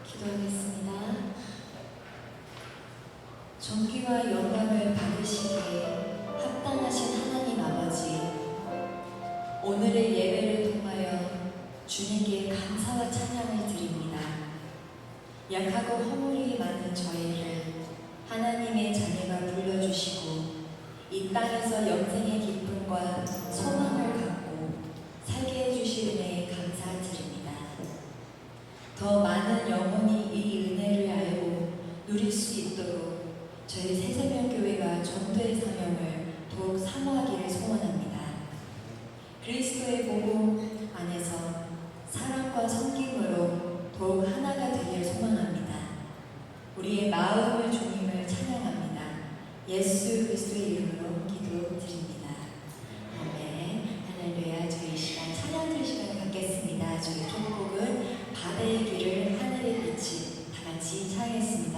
기도하겠습니다. 존귀와 영광을 받으시기에 합당하신 하나님 아버지, 오늘의 예배를 통하여 주님께 감사와 찬양을 드립니다. 약하고 허물이 많은 저희를 하나님의 자녀가 불러주시고 이 땅에서 영생의 기쁨과 소망을 갖고 살게 해주신 은혜에 감사드립니다. 더 많은 영혼이 이 은혜를 알고 누릴 수 있도록 저희 새새벽교회가 전도의 사명을 더욱 사모하기를 소원합니다. 그리스도의 복음 안에서 사랑과 섬김으로 더욱 하나가 되길 소망합니다. 우리의 마음을 주님을 찬양합니다. 예수 그리스도의 이름으로 기도드립니다. 아멘. 할렐루야. 저희 이 시간 찬양 드릴 시간을 갖겠습니다. 저희 첫 곡은 바다의 길을 하늘의 빛이 다 같이 찬양했습니다.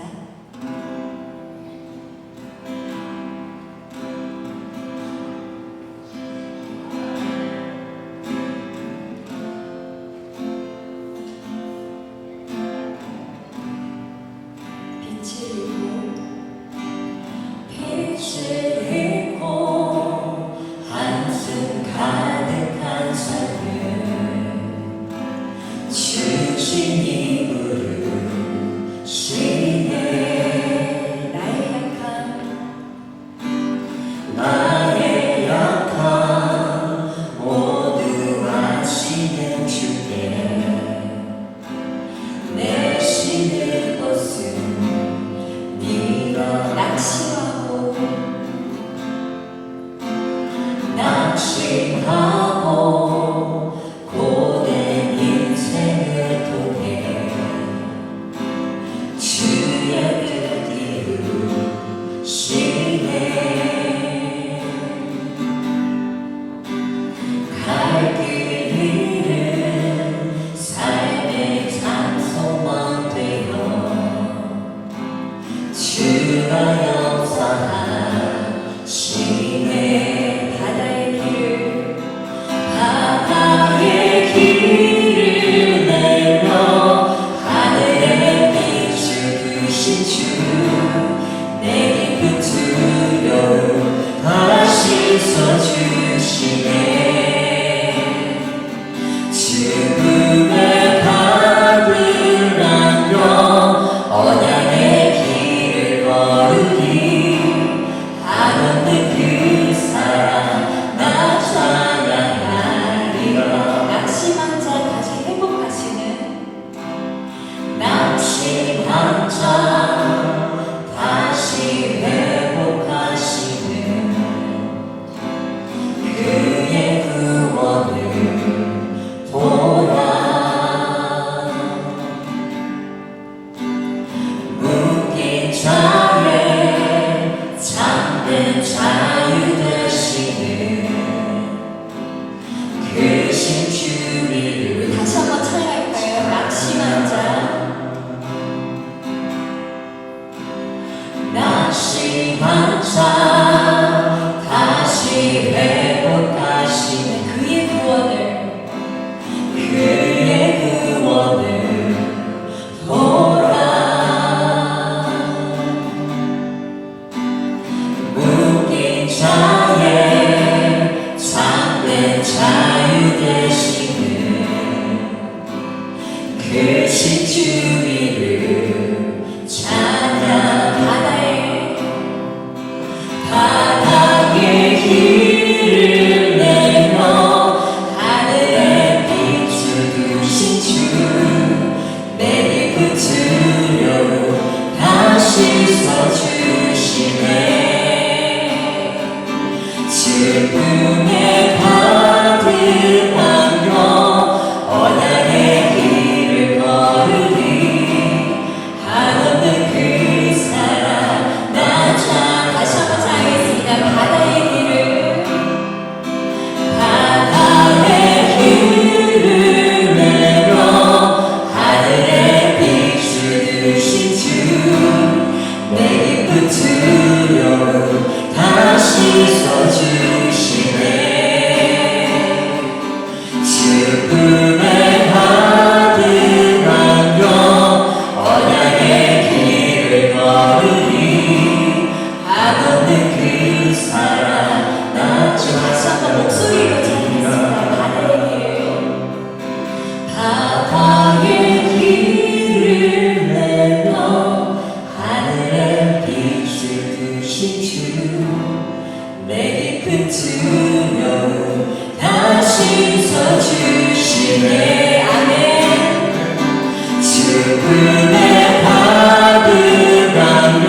수분에 가득하며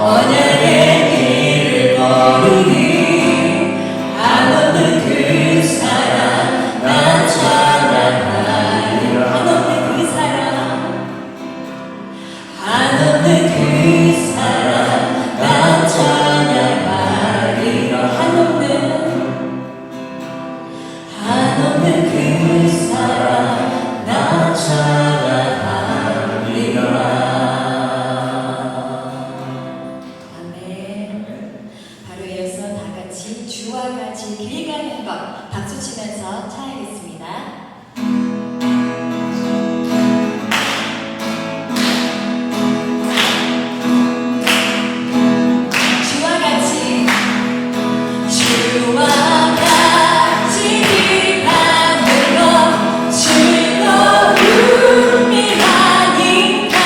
언약의 길을 걸으니 한없는 그 사랑 나 찬양하리라. 한없는 그 사랑 한없는 그 사랑 나 찬양하리라. 한없는 그 사랑 나 찬양하리라. 아멘. 바로 이어서 다 같이 주와 같이 길 가는 것 박수 치면서 찬양하겠습니다. 주와 같이 길 가는 것 즐거움이 하니까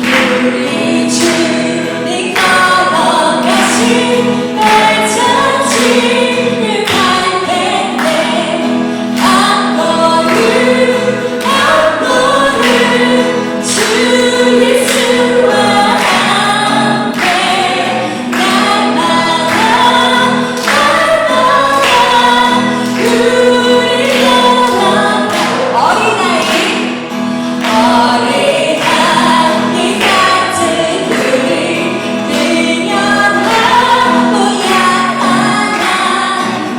우리 주님 걸어가신 발자취를 갈 텐데 한 걸음 한 걸음 주 예수와 함께 날마다 우리 영원한 어린아이 같은 우리 능력하고 약하나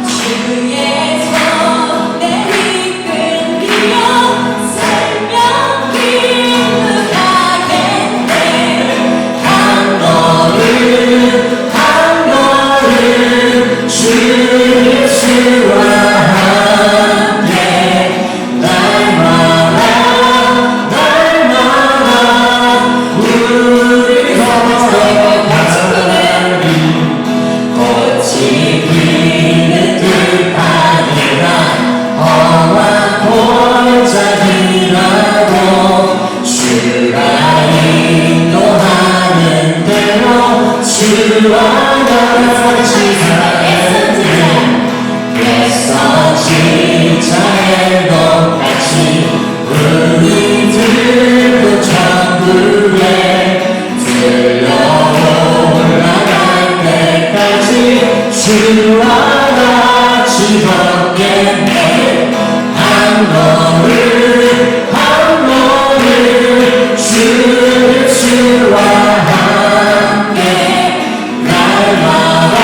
주의 손에 이끌리어 생명 기록하겠네. 한 걸음 한 걸음 주 예수와 함께 날마다 우리 걸어가리. 꽃이 피는 들판이라 험한 골짜기라도 주가 인도하는 대로 주와 같이 살겠네. 애써 진짜의 똑같이 우리들도 천국에 들려 올라갈 때까지 주와 같이 걷겠네. 한 걸음 한 걸음 주 예수와 함께 날마다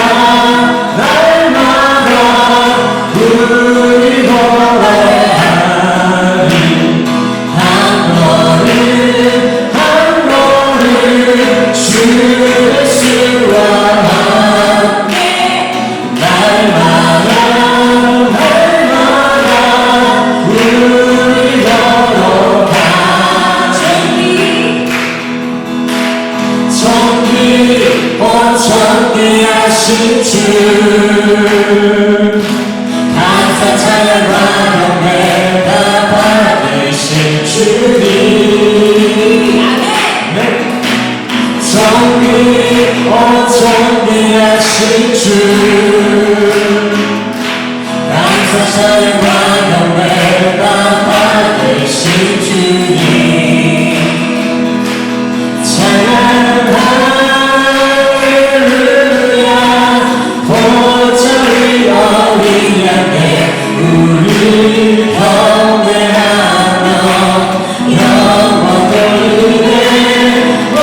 우리 걸어가리. 한 걸음 한 걸음 주 예수와 함께 날마다 우리 걸어가리. 존귀하신 주 감사 찬양과 경배가 받으신 주님. 존귀하신 주 감사 찬양과 경배가 받으신 주님. 할렐루야 보좌 위 어린 양께 우리 경배하며 영원 돌리네. 오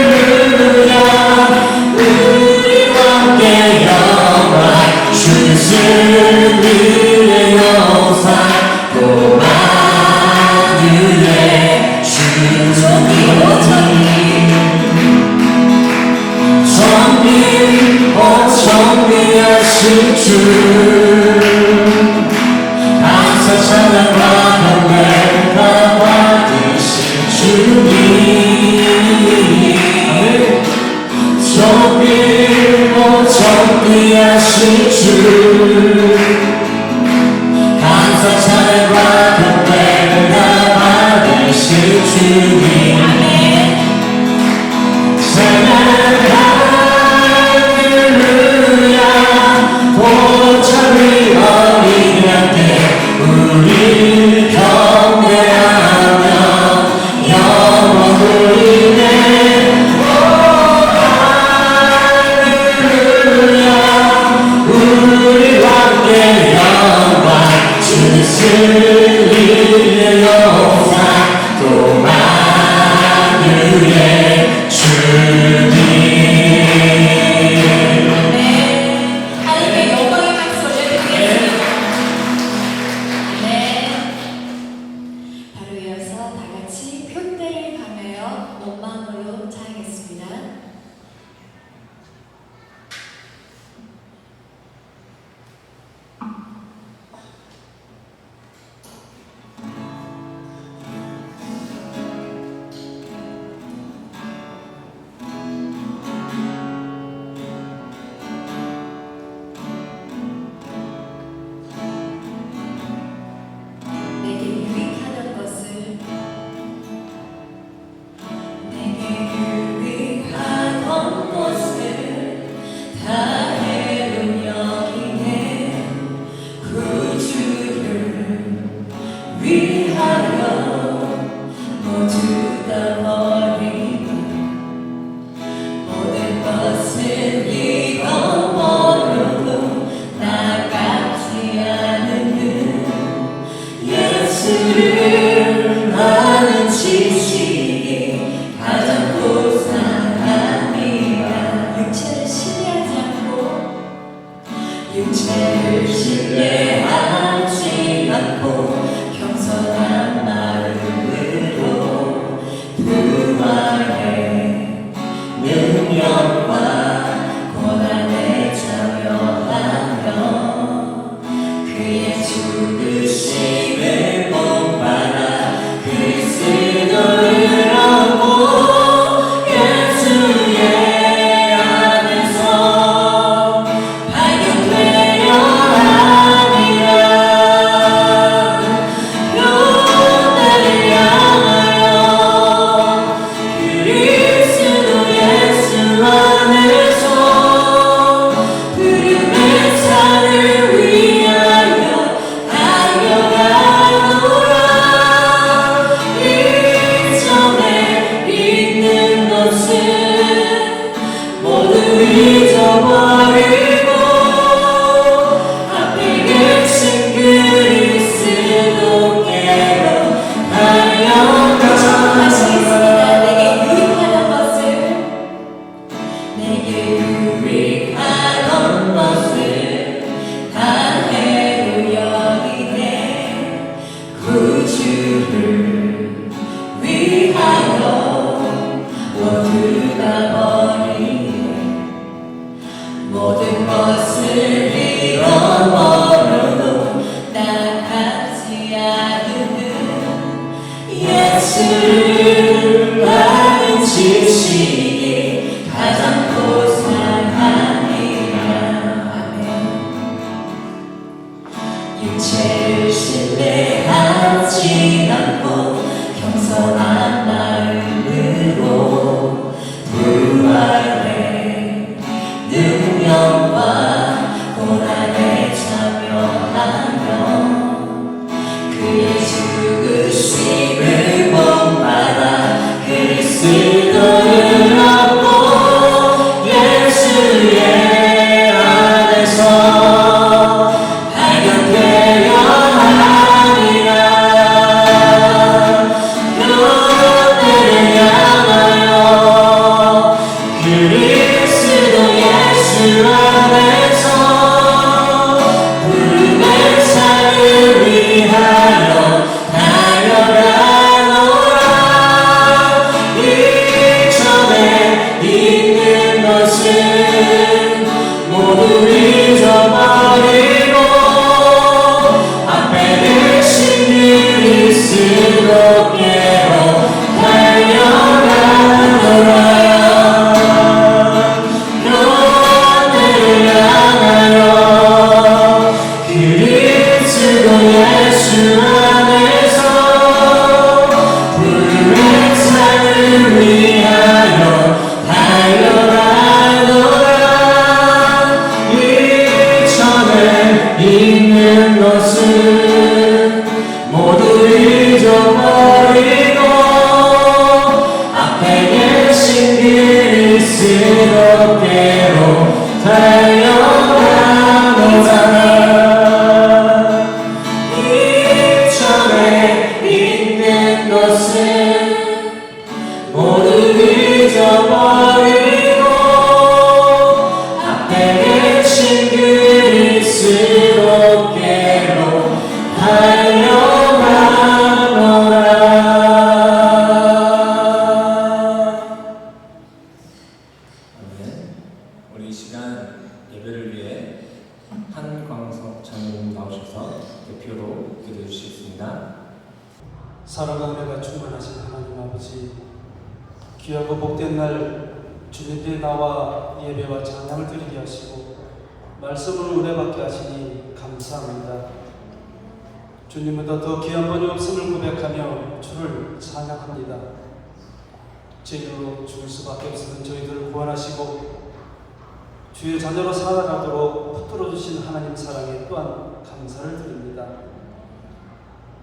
할렐루야 우리와 함께 영광 주 승리의 영상 고마유의 주 존귀하신 주 감사 찬양과 경배가 받으신 주님. 존귀하신 주 감사 찬양과 경배가 받으신 주님. 보좌 위 어린 양께 우리 온 마음으로 찬양했습니다. 내게 유익하던 것을 유익하던 것을 다해로 여기네 구주를 위하여 모두 다 버리고 모든 것을 잃어버려도 나같지 않은 예수를 아는 지식이 가장 고상함이라 육체를 신뢰하지 않고 육체를 신뢰하지 않고 겸손한 마음으로 부활의 능력과 고난에 참여하며 그의 죽으심을 본받아 그리스도를 얻고 예수의 안에서 발견되려 함이라 변화를 향하여 그리스도 예수 안에서 부름의 산을 위하여 달려가노라 이전에 있는 것을 모두 잊어버리고 앞에 계신 그리스도께로 하시겠습니다. 내게 유익하던 것을 다해로 여기네 구주를 위하여 모두 다 버리네 모든 것을 잃어버려도 나같지 않은 예수를 아는 지식이 가장 고상함이라 아멘. 육체를 신뢰하지 않고 겸손한 마음으로 부활의 능력과 고난에 참여하며 그의 죽으심을 본받아 그리스도를 얻고 예수의 안에서 발견되려 함이라 사랑과 은혜가 충만하신 하나님 아버지, 귀하고 복된 날 주님께 나와 예배와 찬양을 드리게 하시고 말씀을 은혜받게 하시니 감사합니다. 주님보다 더 귀한 분이 없음을 고백하며 주를 찬양합니다. 죄인으로 죽을 수밖에 없었던 저희들을 구원하시고 주의 자녀로 살아가도록 붙들어 주신 하나님 사랑에 또한 감사를 드립니다.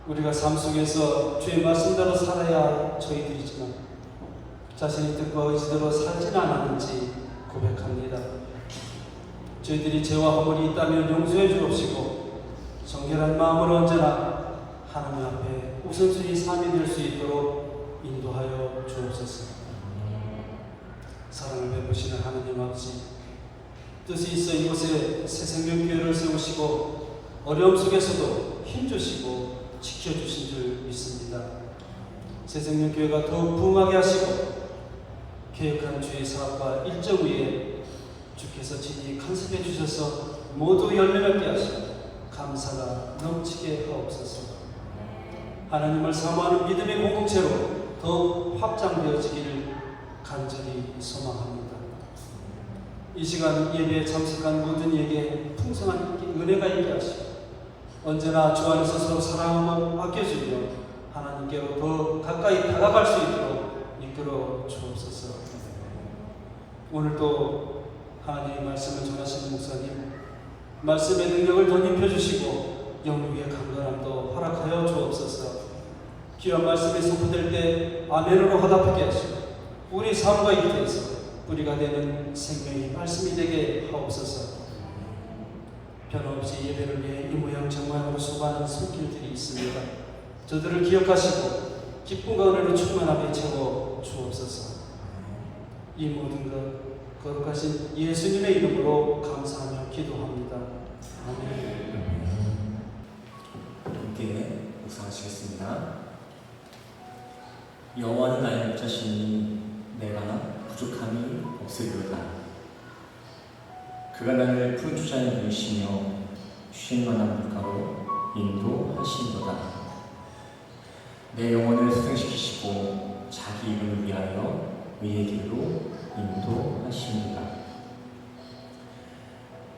우리가 삶 속에서 주의 말씀대로 살아야 저희들이지만 자신의 뜻과 의지대로 살지는 않았는지 고백합니다. 저희들이 죄와 허물이 있다면 용서해 주옵시고 정결한 마음으로 언제나 하나님 앞에 우선순위 삶이 될 수 있도록 인도하여 주옵소서. 사랑을 베푸시는 하나님 아버지, 뜻이 있어 이곳에 새 생명교회를 세우시고 어려움 속에서도 힘주시고 지켜주신 줄 믿습니다. 새 생명교회가 더욱 부흥하게 하시고 계획한 주의 사업과 일정 위에 주께서 진히 간섭해 주셔서 모두 열매맺게 하시고 감사가 넘치게 하옵소서. 하나님을 사모하는 믿음의 공동체로 더욱 확장되어지기를 간절히 소망합니다. 이 시간 예배에 참석한 모든 이에게 풍성한 은혜가 있게 하시고 언제나 주 안에서 서로 사랑하고 아껴주며 하나님께로 더 가까이 다가갈 수 있도록 이끌어 주옵소서. 오늘도 하나님의 말씀을 전하시는 목사님, 말씀의 능력을 더 입혀주시고 영육의 강건함도 허락하여 주옵소서. 귀한 말씀이 선포될 때 아멘으로 화답하게 하시고 우리 삶과 일터에서 뿌리가 되는 생명이 말씀이 되게 하옵소서. 변함없이 예배를 위해 이 모양 저 모양으로 수고하는 손길들이 있습니다. 저들을 기억하시고 기쁨과 은혜로 충만하게 채워 주옵소서. 이 모든 것 거룩하신 예수님의 이름으로 감사하며 기도합니다. 아멘. 함께 묵상하시겠습니다. 여호와는 나의 목자시니 내가 부족함이 없으리로다. 그가 나를 푸른 초장에 누이시며 쉴 만한 물가로 인도하시리로다. 내 영혼을 소생시키시고 자기 이름을 위하여 의의 길로 인도하십니다.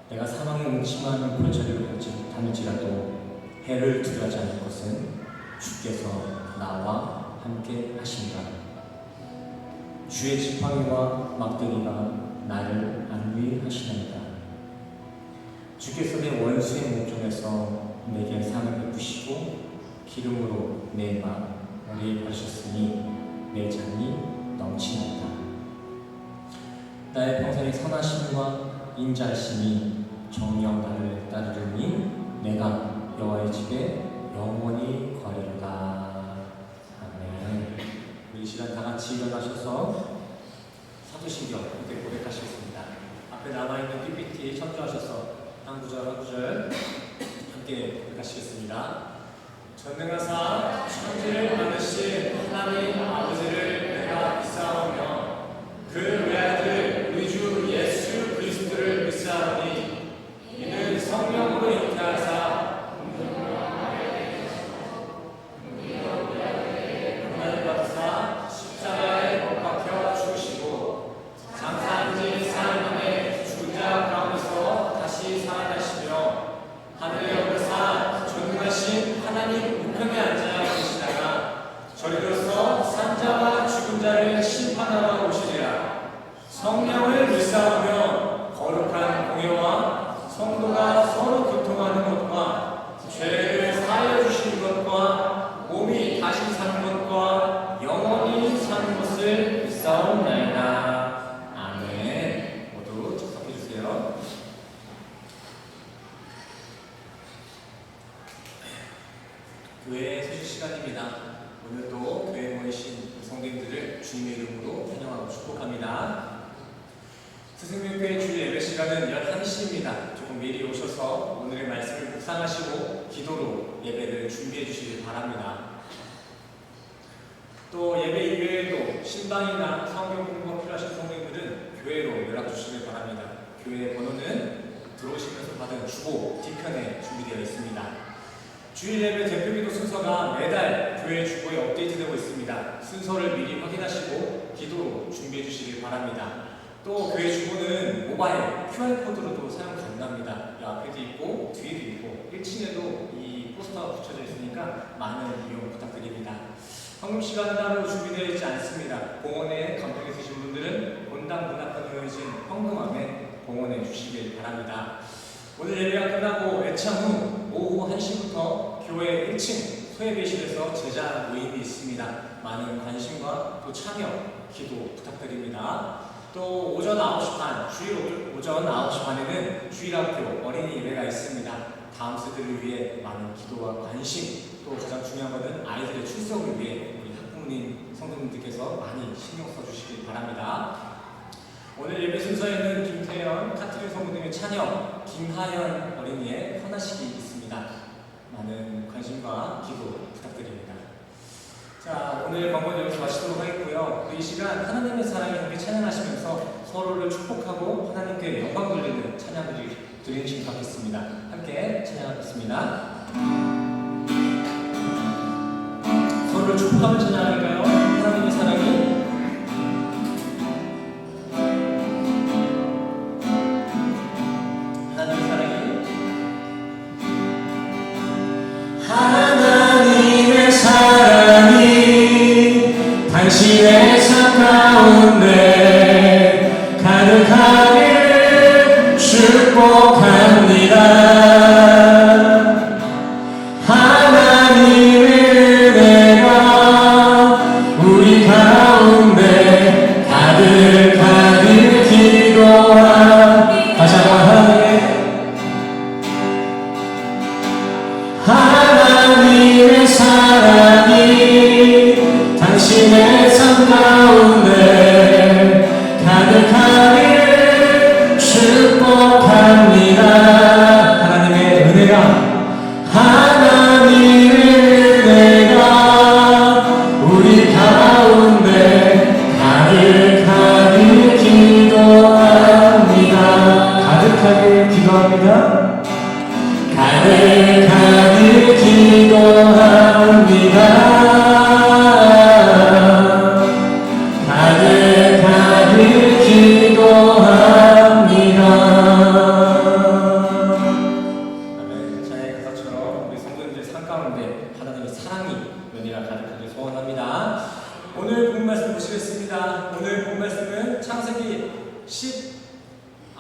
내가 사망의 음침한 골짜기를 걷지 못할지라도 해를 두려워하지 않을 것은 주께서 나와 함께 하신다. 주의 지팡이와 막대기가 나를 안위하시나이다. 주께서 내 원수의 목전에서 내게 상을 베푸시고 기름으로 내 머리에 바르셨으니 내 잔이 넘치나이다. 나의 평생의 선하심과 인자하심이 정령 나를 따르리니 내가 여호와의 집에 영원히 거하리로다. 아멘. 이 시간 다 같이 일어나셔서 사도신경 함께 고백하시겠습니다. 앞에 남아있는 PPT 참조하셔서 한 구절 한 구절 함께 고백하시겠습니다. 전능하사 천지를 만드신 하나님 아버지를 내가 믿사오며 그 외아들 우리 주 예수 그리스도를 믿사오니 이는 성령으로 잉태하사 고난을 받으사 십자가에 못 박혀 죽으시고 장사한 지 사흘 만에 죽은 자 가운데서 다시 살아나시며 하늘에 오르사 존귀하신 하나님 우편에 앉아 계시다가 저리로서 산자와 죽은 자를 심판하러 오시리라. 성령을 믿사오며 거룩한 공예와 성도가 서로 교통하는 것과 죄를 사하여 주시는 것과 몸이 다시 사는 것과 영원히 사는 것을 믿사옵나이다. 아멘. 모두 접속해 주세요. 교회의 세주 시간입니다. 오늘도 교회에 모이신 성도님들을 주님의 이름으로 환영하고 축복합니다. 새생명교회 주일 예배 시간은 11시입니다. 조금 미리 오셔서 오늘의 말씀을 묵상하시고 기도로 예배를 준비해 주시길 바랍니다. 또 예배 이외에도 신방이나 성경 공부가 필요하신 성도님들은 교회로 연락 주시길 바랍니다. 교회 번호는 들어오시면서 받은 주보 뒤편에 준비되어 있습니다. 주일 예배 대표기도 순서가 매달 교회 주보에 업데이트되고 있습니다. 순서를 미리 확인하시고 기도로 준비해 주시길 바랍니다. 또 교회 주보는 모바일 QR코드로도 사용 가능합니다. 이 앞에도 있고 뒤에도 있고 1층에도 이 포스터가 붙여져 있으니까 많은 이용 부탁드립니다. 헌금 시간은 따로 준비되어 있지 않습니다. 봉헌에 감동 있으신 분들은 본당 문 앞에 놓여진 헌금함에 봉헌해 주시길 바랍니다. 오늘 예배가 끝나고 애창 후 오후 1시부터 교회 1층 소예배실에서 제자 모임이 있습니다. 많은 관심과 또 참여, 기도 부탁드립니다. 또 오전 9시 반, 주일 오전 9시 반에는 주일학교 어린이 예배가 있습니다. 다음 세대를 위해 많은 기도와 관심, 또 가장 중요한 것은 아이들의 출석을 위해 우리 학부모님, 성도님들께서 많이 신경 써주시길 바랍니다. 오늘 예배 순서에는 김태현, 카트린 성도님의 찬양, 김하연 어린이의 헌화식이 있습니다. 많은 관심과 기도 부탁드립니다. 자, 오늘 방문 여기서 마치도록 하겠고요. 이 시간 하나님의 사랑에 함께 찬양하시면서 서로를 축복하고 하나님께 영광 돌리는 찬양들이 드리시길 바라겠습니다. 함께 찬양하겠습니다. 서로를 축복하며 찬양할까요? 하나님의 사랑이 당신의 삶 가운데 가득하길 축복합니다. 하나님의 은혜가 우리 가운데 가득하길 기도합니다. 다시 한번 하나님의 사랑이 당신의 삶 가운데 가득하길 축복합니다. 하나님의 은혜가 우리 가운데 가득하길 기도합니다. 가득하길 기도합니다. 가득하길 기도합니다. 오늘 본 말씀 보시겠습니다. 오늘 본 말씀은 창세기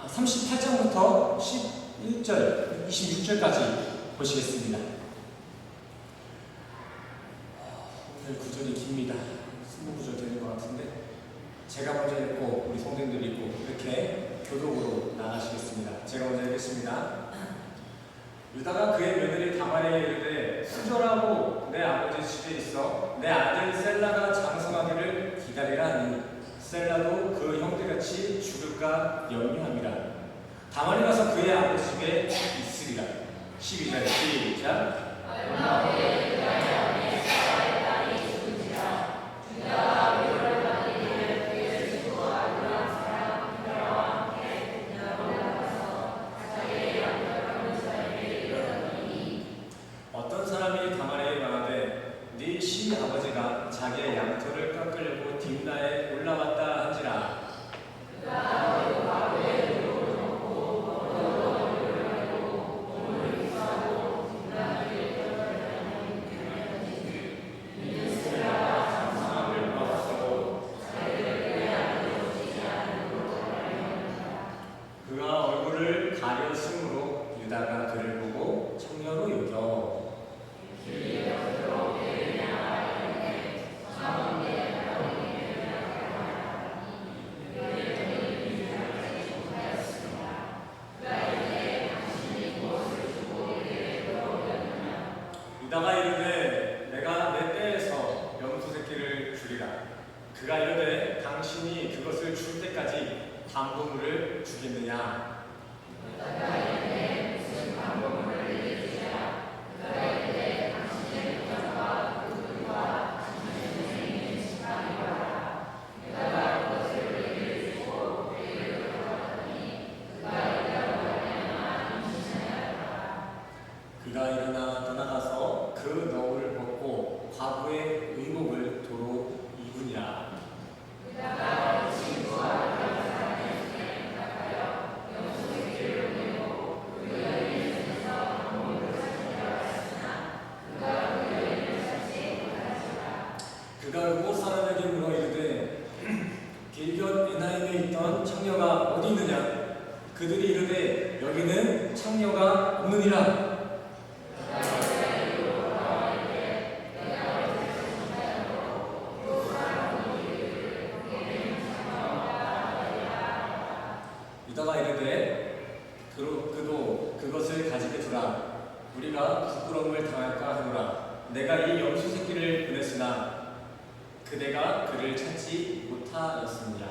38장부터 11절, 26절까지 보시겠습니다. 오늘 구절이 깁니다. 20구절 되는 것 같은데 제가 먼저 읽고 우리 성도님들 읽고 이렇게 교독으로 나가시겠습니다. 제가 먼저 읽겠습니다. 유다가 그의 며느리 다말에게 이르되 수절하고 내 아버지 집에 있어 내 아들 셀라가 장성하기를 기다리라 하니 셀라도 그 형제같이 죽을까 염려함이라. 다말이 가서 그의 아버지 집에 있으리라. 12절 시작. 어떤 사람이 다말에게 말하되 네 시아버지가 자기의 양털을 깎으려고 딥나에 올라왔다 한지라. 그가 얼굴을 가렸으므로 유다가 그를 보고 청녀로 여겨. 유다가 이르되 내가 내 떼에서 염소 새끼를 주리라. 그가 이르되 당신이 그것을 줄 때까지 담보물을 주겠느냐. 그가 일어나 떠나가서 그 너울을 벗고 과부의 그가 못 살아나게 물어 이르되 길곁 에나임에 있던 창녀가 어디 있느냐? 그들이 이르되 여기는 창녀가 없느니라. 유다가 이르되 그도 그것을 가지게 두라. 우리가 부끄러움을 당할까 하노라. 내가 이 염소 새끼를 보냈으나 그대가 그를 찾지 못하였습니다.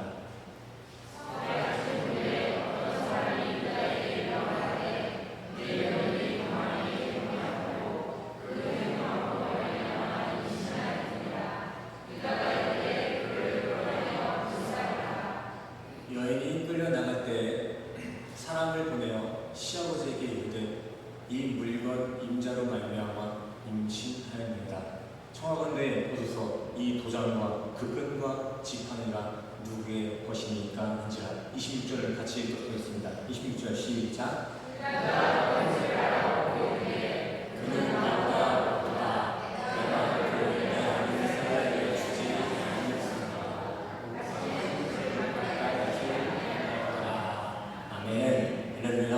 여인이 끌려나갈 때 사람을 보내어 시아버지에게 이르되 이 물건 임자로 말미암아 임신하였느니라. 청하건대 보소서 이 도장과 그 끈과 지팡이가 누구의 것이니까 한지라. 26절을 같이 읽겠습니다. 26절 시작. 그는 나보다 보다 내가 그에게 아는 사람에게 주지 않겠습니다. 아멘. 할렐루야.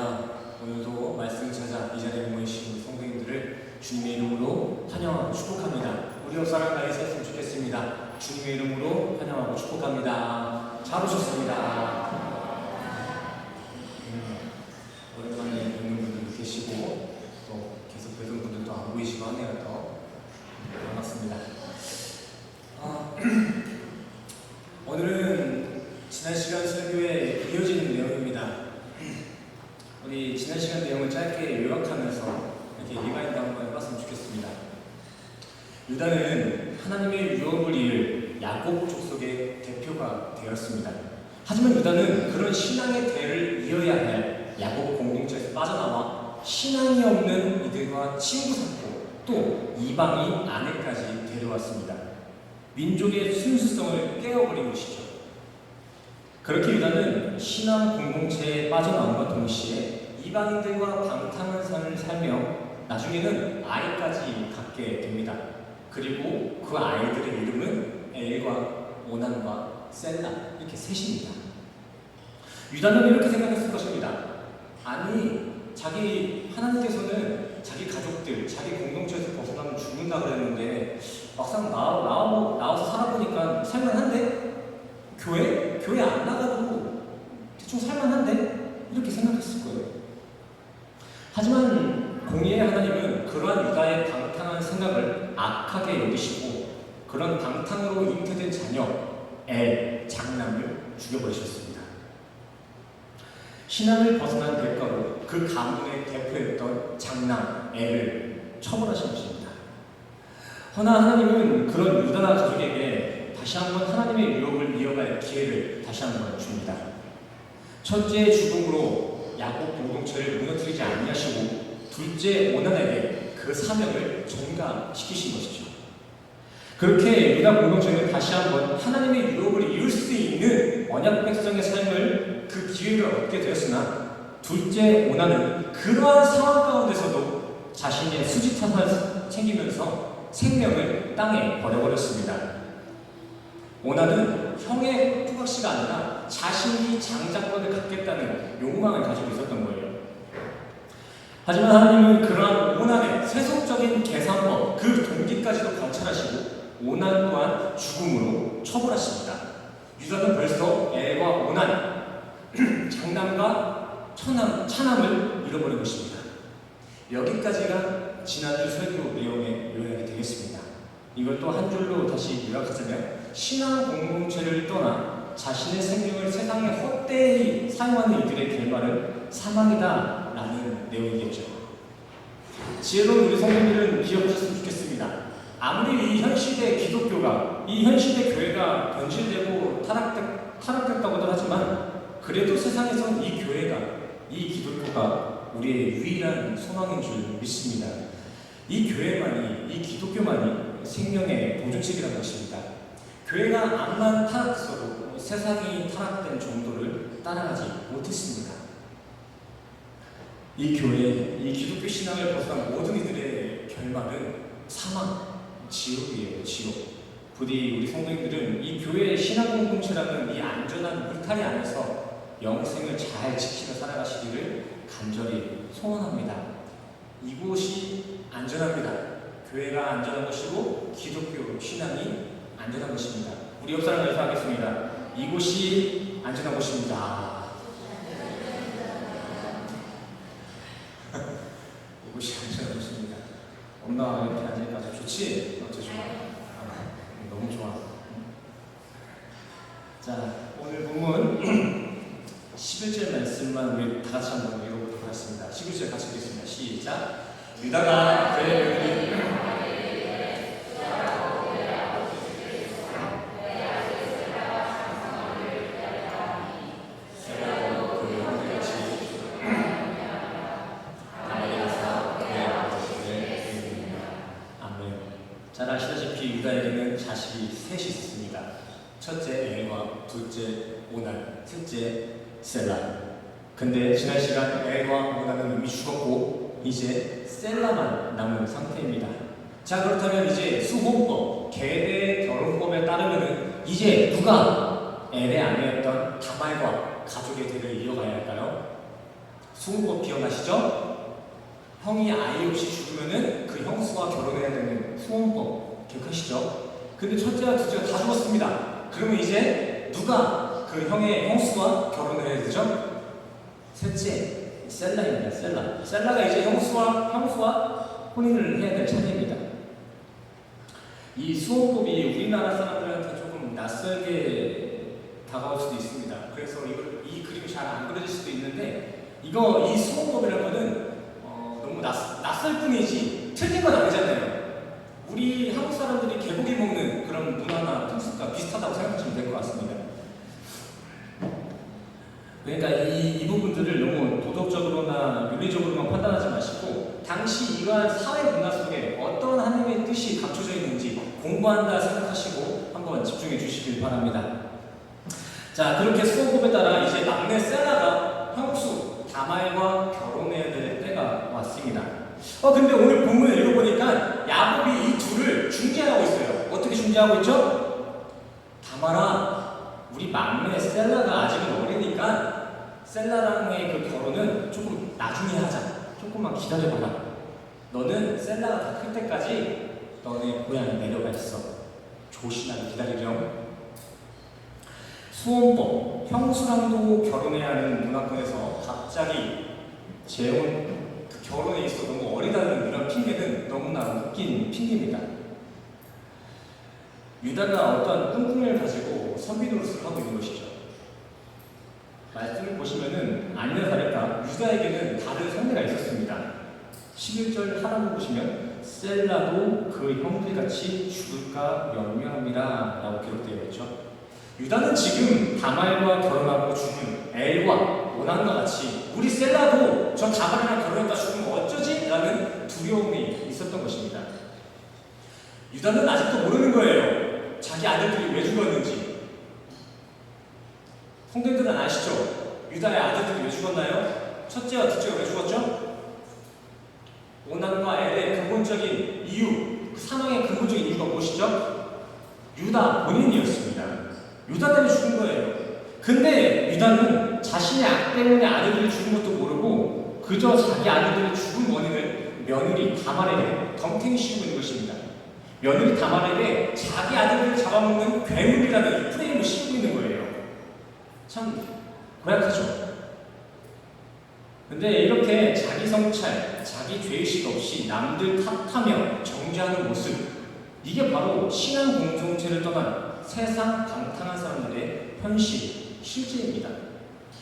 오늘도 말씀을 찾아 이 자리에 모이신 성도님들을 주님의 이름으로 환영하고 축복합니다. 우리 옆사람 나이 섰으면 좋겠습니다. 주님의 이름으로 환영하고 축복합니다. 잘 오셨습니다. 오랜만에 뵙는 분들도 계시고 또 계속 뵙는 분들도 안 보이시고 하네요. 또 반갑습니다. 오늘은 지난 시간 설교에 이어지는 내용입니다. 우리 지난 시간 내용을 짧게 요약하면서 이렇게 리바인드 한번 해봤으면 좋겠습니다. 유다는 하나님의 유업을 이을 야곱 족속의 대표가 되었습니다. 하지만 유다는 그런 신앙의 대를 이어야 할 야곱 공동체에서 빠져나와 신앙이 없는 이들과 친구 삼고 또 이방인 아내까지 데려왔습니다. 민족의 순수성을 깨어버린 것이죠. 그렇게 유다는 신앙 공동체에 빠져나온과 동시에 이방인들과 방탕한 삶을 살며 나중에는 아이까지 갖게 됩니다. 그리고 그 아이들의 이름은 엘과 오난과 셀라 이렇게 셋입니다. 유다는 이렇게 생각했을 것입니다. 아니 자기 하나님께서는 자기 가족들, 자기 공동체에서 벗어나면 죽는다 그랬는데 막상 나와서 살아보니까 살만한데? 교회 안 나가도 대충 살만한데? 이렇게 생각했을 거예요. 하지만 공의의 하나님은 그러한 유다의 방탕한 생각을 악하게 여기시고 그런 방탕으로 잉태된 자녀 엘, 장남을 죽여버리셨습니다. 신앙을 벗어난 대가로 그 가문의 대표였던 장남 엘을 처벌하신 것입니다. 허나 하나님은 그런 유다 가족에게 다시 한번 하나님의 유업을 이어갈 기회를 다시 한번 줍니다. 첫째의 죽음으로 야곱 공동체를 무너뜨리지 아니하시고 둘째 오난에게 그 사명을 전가시키신 것이죠. 그렇게 유다 공동체는 다시 한번 하나님의 유업을 이룰 수 있는 언약 백성의 삶을 그 기회를 얻게 되었으나 둘째 오난은 그러한 상황 가운데서도 자신의 수지타산을 챙기면서 생명을 땅에 버려버렸습니다. 오난은 형의 토각시가 아니라 자신이 장자권을 갖겠다는 욕망을 가지고 있었던 거예요. 하지만 하나님은 그러한 오난의 세속적인 계산법, 그 동기까지도 관찰하시고 오난 또한 죽음으로 처벌하십니다. 유다는 벌써 엘과 오난, 장남과 차남을 잃어버린 것입니다. 여기까지가 지난주 설교 내용의 요약이 되겠습니다. 이걸 또 한 줄로 다시 요약하자면 신앙 공동체를 떠나 자신의 생명을 세상에 헛되이 사용하는 이들의 결말은 사망이다 라는 내용이겠죠. 지혜로운 우리 성도님들은 기억하셨으면 좋겠습니다. 아무리 이 현 시대 기독교가, 이 현 시대 교회가 변질되고 타락됐다고도 하지만 그래도 세상에서는 이 교회가, 이 기독교가 우리의 유일한 소망인 줄 믿습니다. 이 교회만이, 이 기독교만이 생명의 보존책이라는 것입니다. 교회가 암만 타락했어도 세상이 타락된 정도를 따라가지 못했습니다. 이 교회, 이 기독교 신앙을 벗어난 모든 이들의 결말은 사망, 지옥이에요. 지옥. 부디 우리 성도님들은 이 교회의 신앙 공동체라는 이 안전한 울타리 안에서 영생을 잘 지키며 살아가시기를 간절히 소원합니다. 이곳이 안전합니다. 교회가 안전한 것이고 기독교 신앙이 안전한 것입니다. 우리 옆 사람과 인사하겠습니다. 이곳이 안전한 곳입니다. 이곳이 안전한 곳입니다. 엄마가 이렇게 앉으니까 아주 좋지? 어째 좋아? 너무 좋아. 자, 오늘 본문 11절 말씀만 우리 다 같이 한번 읽어보도록 하겠습니다. 11절 같이 읽겠습니다. 시작. 유다가 그의 잘 아시다시피 유다에게는 자식이 셋이 있었습니다. 첫째 엘과, 둘째 오난, 셋째 셀라. 근데 지난 시간 엘과 오난은 이미 죽었고 이제 셀라만 남은 상태입니다. 자, 그렇다면 이제 수혼법, 계대 결혼법에 따르면은 이제 누가 엘의 아내였던 다말과 가족의 대를 이어가야 할까요? 수혼법 기억나시죠? 형이 아이 없이 죽으면은 그 형수와 결혼해야 되는 수혼법 기억하시죠? 근데 첫째와 둘째가 다 죽었습니다. 그러면 이제 누가 그 형의 형수와 결혼을 해야 되죠? 셋째 셀라입니다. 셀라가 이제 형수와 혼인을 해야 될 차례입니다. 이 수혼법이 우리나라 사람들한테 조금 낯설게 다가올 수도 있습니다. 그래서 이 그림이 잘 안 그려질 수도 있는데 이 수혼법이라는 거는 너무 낯설 뿐이지 틀린 건 아니잖아요. 우리 한국 사람들이 개고기 먹는 그런 문화나 풍습과 비슷하다고 생각하시면 될 것 같습니다. 그러니까 이 부분들을 너무 도덕적으로나 윤리적으로만 판단하지 마시고 당시 이러한 사회 문화 속에 어떤 하나님의 뜻이 감춰져 있는지 공부한다 생각하시고 한번 집중해 주시길 바랍니다. 자, 그렇게 수혼법에 따라 이제 막내 셀라가 형수 다말과 결혼해야 될 때가 왔습니다. 근데 오늘 본문을 읽어보니까 야곱이 이 둘을 중재하고 있어요. 어떻게 중재하고 있죠? 다말아, 우리 막내 셀라가 아직은 어리니까 셀라랑의 그 결혼은 조금 나중에 하자. 조금만 기다려봐라. 너는 셀라가 다 클 때까지 너네 고향에 내려가 있어. 조신하게 기다리렴. 수혼법, 형수랑도 결혼해야 하는 문화권에서 갑자기 재혼, 그 결혼에 있어 너무 어리다는 이런 핑계는 너무나 웃긴 핑계입니다. 유다가 어떠한 꿍꿍이를 가지고 선비노릇을 하고 있는 것이죠. 말씀을 보시면은 아니나 다를까 유다에게는 다른 선배가 있었습니다. 11절 하나를 보시면 셀라도 그 형들같이 죽을까 염려함이라 라고 기록되어 있죠. 유다는 지금 다말과 결혼하고 죽은 엘과 오난과 같이 우리 셀라도 저 다말이랑 결혼했다 죽으면 어쩌지? 라는 두려움이 있었던 것입니다. 유다는 아직도 모르는 거예요. 자기 아들들이 왜 죽었는지. 성도님들은 아시죠? 유다의 아들들이 왜 죽었나요? 첫째와 둘째가 왜 죽었죠? 오난과 엘의 근본적인 이유, 그 사망의 근본적인 이유가 무엇이죠? 유다 본인이었습니다. 유다 때문에 죽은 거예요. 근데 유다는 자신의 악 때문에 아들들이 죽은 것도 모르고 그저 자기 아들들이 죽은 원인을 며느리 다말에게 덤탱이 씌우고 있는 것입니다. 며느리 다말에게 자기 아들들을 잡아먹는 괴물이라는 이 프레임을 씌우고 있는 거예요. 참 고약하죠. 근데 이렇게 자기 성찰, 자기 죄의식 없이 남들 탓하며 정죄하는 모습, 이게 바로 신앙 공동체를 떠난 세상 방탕한 사람들의 현실, 실제입니다.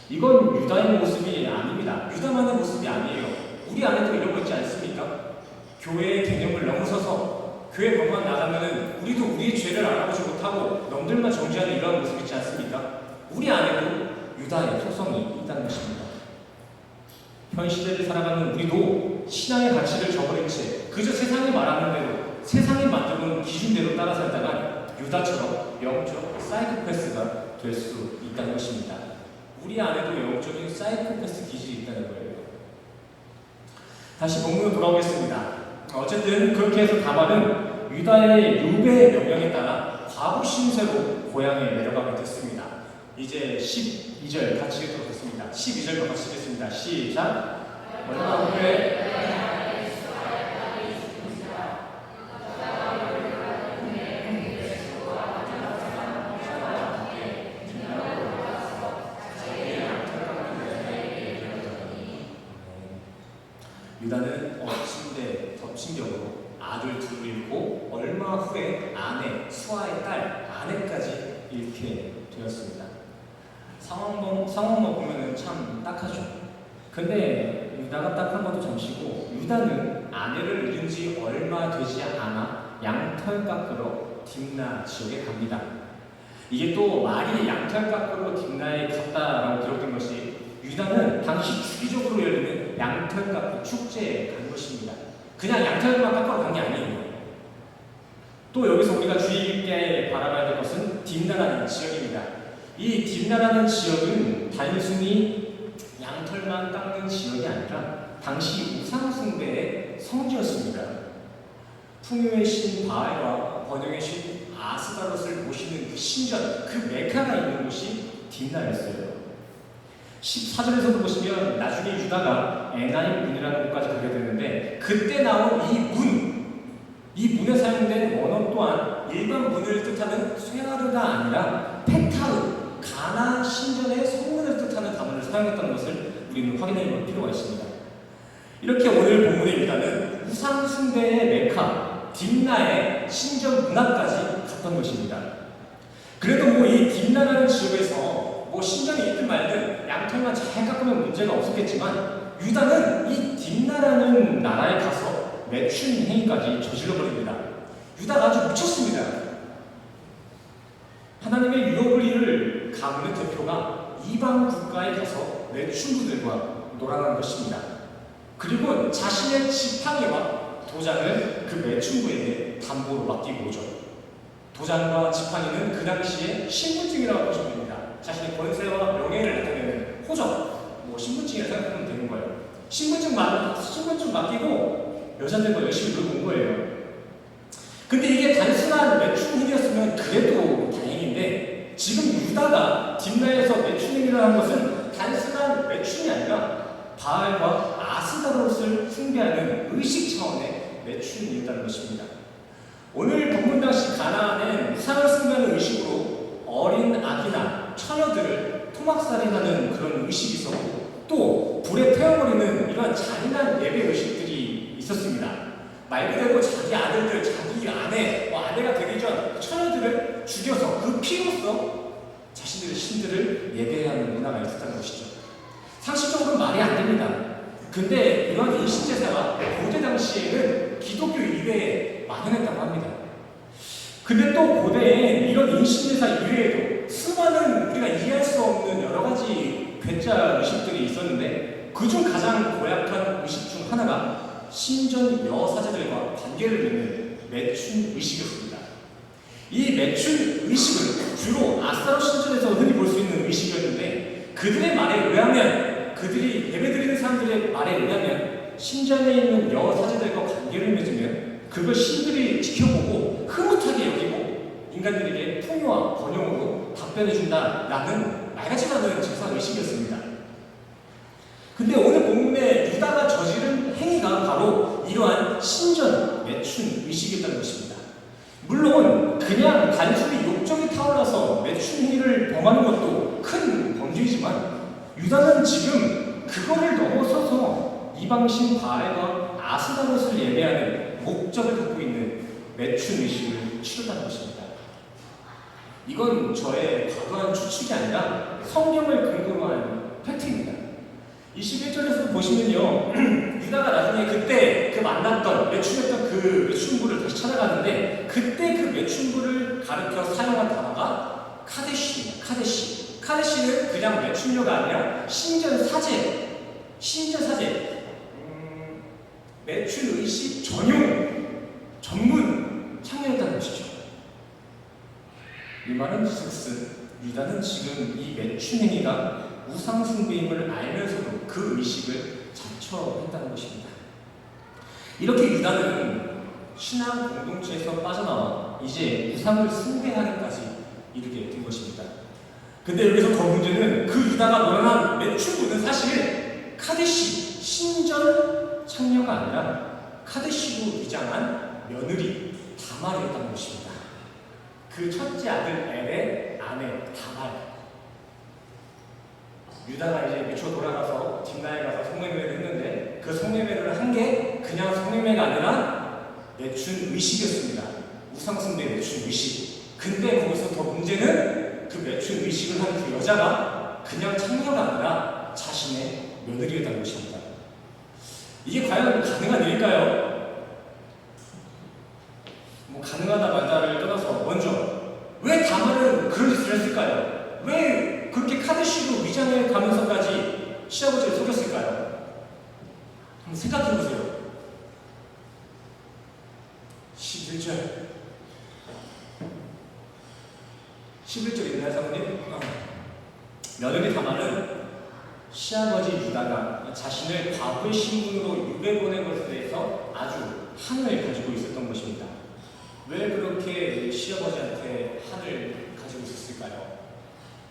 이건 유다의 모습이 아닙니다. 유다만의 모습이 아니에요. 우리 안에도 이런 거 있지 않습니까? 교회의 개념을 넘어서서 교회 밖만 나가면은 우리도 우리의 죄를 알아보지 못하고 남들만 정죄하는 이러한 모습이 있지 않습니까? 우리 안에도 유다의 속성이 있다는 것입니다. 현 시대를 살아가는 우리도 신앙의 가치를 저버린 채 그저 세상이 말하는 대로 세상이 만들어놓은 기준대로 따라 살다가 유다처럼 영적 사이코패스가 될 수 있다는 것입니다. 우리 안에도 영적인 사이코패스 기질이 있다는 거예요. 다시 본문으로 돌아오겠습니다. 어쨌든 그렇게 해서 다말은 유다의 유배의 명령에 따라 과부 신세로 고향에 내려가게 됐습니다. 이제 12절 같이 읽도록하겠습니다. 12절과 같이 읽겠습니다. 시작. 얼마 후에 유다는 덮친 격으로 아들 둘을 잃고 얼마 후에 아내, 수아의 딸, 아내까지 잃게 되었습니다. 상황만 보면 참 딱하죠. 근데 유다가 딱한 것도 잠시고 유다는 아내를 잃은 지 얼마 되지 않아 양털 깎으러 딥나 지역에 갑니다. 이게 또 말이 양털 깎으러 딥나에 갔다라고 기록된 것이 유다는 당시 주기적으로 열리는 양털 깎기 축제에 간 것입니다. 그냥 양털만 깎으러 간 게 아니에요. 또 여기서 우리가 주의 깊게 바라봐야 될 것은 딥나라는 지역입니다. 이 딥나라는 지역은 단순히 양털만 깎는 지역이 아니라 당시 우상숭배의 성지였습니다. 풍요의 신 바알과 번영의 신 아스다롯을 모시는 그 신전, 그 메카가 있는 곳이 딥나였어요. 14절에서도 보시면 나중에 유다가 에나임 문이라는 곳까지 가게 되는데 그때 나온 이 문에 사용된 원어 또한 일반 문을 뜻하는 쇠하르가 아니라 페타르, 가나안 신전의 성문을 뜻하는 단어를 사용했다는 것을 우리는 확인해 볼 필요가 있습니다. 이렇게 오늘 본문의 유다는 우상 숭배의 메카 딥나의 신전 문화까지 갔던 것입니다. 그래도 이 딥나라는 지역에서 신전이 있든 말든 양털만 잘 깎으면 문제가 없었겠지만 유다는 이 딥나라는 나라에 가서 매춘 행위까지 저질러 버립니다. 유다가 아주 미쳤습니다. 하나님의 유업을 가문의 대표가 이방 국가에 가서 매춘부들과 놀아난 것입니다. 그리고 자신의 지팡이와 도장을 그 매춘부에게 담보로 맡기고 오죠. 도장과 지팡이는 그 당시에 신분증이라고 보시면 됩니다. 자신의 권세와 명예를 나타내는 호적, 신분증이라고 생각하면 되는 거예요. 신분증 맡기고 여자들과 열심히 놀고 온 거예요. 근데 이게 단순한 매춘행위였으면 그래도 다행인데 지금 유다가 딥나에서 매춘행위를 한 것은 단순한 매춘이 아니라 바알과 아스다롯을 숭배하는 의식 차원의 매춘이었다는 것입니다. 오늘 본문 당시 가나안은 우상을 숭배하는 의식으로 어린 아기나 처녀들을 토막살인하는 그런 의식이 있었고 또 불에 태워버리는 이런 잔인한 예배 의식들이 있었습니다. 말 그대로 자기 아들들, 자기 아내, 아내가 되기 전 처녀들을 죽여서 그 피로써 자신들의 신들을 예배해야 하는 문화가 있었다는 것이죠. 상식적으로는 말이 안 됩니다. 근데 이런 인신제사가 고대 당시에는 기독교 이외에 만연했다고 합니다. 근데 또 고대엔 이런 인신제사 이외에도 수많은 우리가 이해할 수 없는 여러 가지 괴짜 의식들이 있었는데 그중 가장 고약한 의식 중 하나가 신전 여사제들과 관계를 맺는 매춘 의식이었습니다. 이 매춘 의식은 주로 아스타롯 신전에서 흔히 볼 수 있는 의식이었는데 그들의 말에 의하면 그들이 예배드리는 사람들의 말에 의하면 신전에 있는 여사제들과 관계를 맺으면 그걸 신들이 지켜보고 흐뭇하게 여기고 인간들에게 풍요와 번영으로 답변해준다라는 말 같지 않은 제사 의식이었습니다. 근데 오늘 본문에 유다가 저지른 행위가 바로 이러한 신전 매춘 의식이었다는 것입니다. 물론 그냥 단순히 욕정이 타올라서 매춘 행위를 범하는 것도 큰 범죄이지만 유다는 지금 그거를 넘어서서 이방신 바알과 아스다롯을 예배하는 목적을 갖고 있는 매춘 의식을 치렀다는 것입니다. 이건 저의 과도한 추측이 아니라 성경을 근거로 한 팩트입니다. 21절에서 보시면요, 유다가 나중에 그때 그 만났던 매춘했던 그 매춘부를 다시 찾아가는데 그때 그 매춘부를 가르쳐 사용한 단어가 카데시입니다. 카데시는 그냥 매춘료가 아니라 신전 사제, 매춘 의식 전문 창녀였다는 것이죠. 이 말은 즉슨 유다는 지금 이 매춘 행위가 우상 숭배임을 알면서도 그 의식을 자처했다는 것입니다. 이렇게 유다는 신앙 공동체에서 빠져나와 이제 우상을 숭배하기까지 이르게 된 것입니다. 근데 여기서 더 문제는 그 유다가 노련한 매춘부는 사실 카데시 신전 창녀가 아니라 카데시로 위장한 며느리 다말이었다는 것입니다. 그 첫째 아들 엘의 아내 다말. 유다가 이제 미쳐 돌아가서 딥나에 가서 성매매를 했는데 그 성매매를 한 게 그냥 성매매가 아니라 매춘 의식이었습니다. 우상숭배 매춘 의식. 근데 거기서 더 문제는 그 매춘 의식을 한 그 여자가 그냥 창녀가 아니라 자신의 며느리였다는 것입니다. 이게 과연 가능한 일일까요? 뭐 가능하다 말다를 떠나서 먼저 왜 다말은 그런 짓을 했을까요? 왜 그렇게 카데시로 위장해 가면서까지 시아버지를 속였을까요? 한번 생각해 보세요. 11절 있나요, 사모님? 며느리 다말은 시아버지 유다가 자신을 과부의 신분으로 유배 보낸 것에 대해서 아주 한을 가지고 있었던 것입니다. 왜 그렇게 시아버지한테 한을 가지고 있었을까요?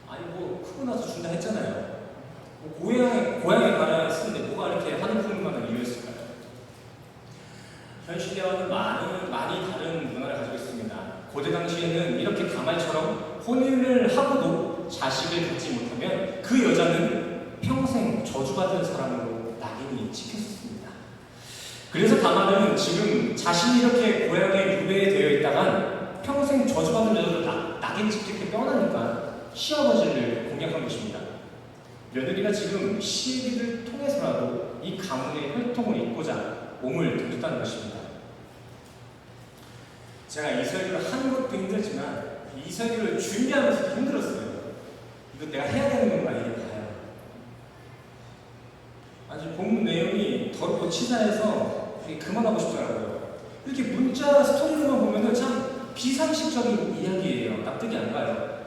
아니 뭐 크고 나서 준다 했잖아요. 뭐 고향에 가라 했는데 뭐가 이렇게 한을 품을 만한 이유였을까요? 현 시대와는 많이 다른 문화를 가지고 있습니다. 고대 당시에는 이렇게 다말처럼 혼인을 하고도 자식을 갖지 못하면 그 여자는 평생 저주받은 사람으로 낙인이 찍혔었습니다. 그래서 다말은 지금 자신이 이렇게 고향에 유배되어 있다간 평생 저주받은 여자로 낙인 찍히게 뻔하니까 시아버지를 공략한 것입니다. 며느리가 지금 시애비를 통해서라도 이 가문의 혈통을 잇고자 몸을 던졌다는 것입니다. 제가 이 설교를 하는 것도 힘들지만 이 설교를 준비하면서도 힘들었어요. 이거 내가 해야 되는 건가 이게 봐요. 아주 본문 내용이 더럽고 치사해서 그만하고 싶더라고요. 이렇게 문자 스토리로만 보면은 참 비상식적인 이야기예요. 납득이 안 가요.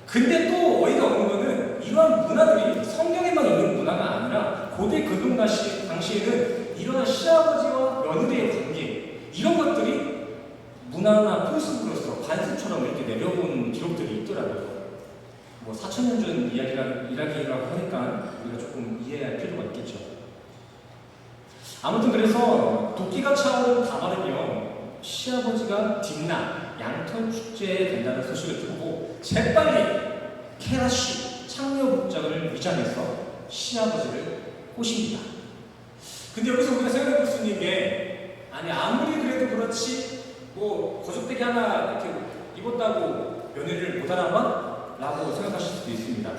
근데 또 어이가 없는 거는 이러한 문화들이 성경에만 있는 문화가 아니라 고대 근동 당시에는 이러한 시아버지와 며느리의 관계 이런 것들이 문화나 풍습으로서 관습처럼 이렇게 내려온 기록들이 있더라고요. 뭐 4,000년 전 이야기라고 하니까 우리가 조금 이해할 필요가 있겠죠. 아무튼 그래서 도끼가 차오른 다말은요 시아버지가 딥나 양털 축제에 된다는 소식을 듣고 재빨리 케라시 창녀 복장을 위장해서 시아버지를 꼬십니다. 근데 여기서 우리가 생각해 볼 수 있는 게 아니 아무리 그래도 그렇지 뭐 거적대기 하나 이렇게 입었다고 며느리를 못 알아봐? 라고 생각하실 수도 있습니다.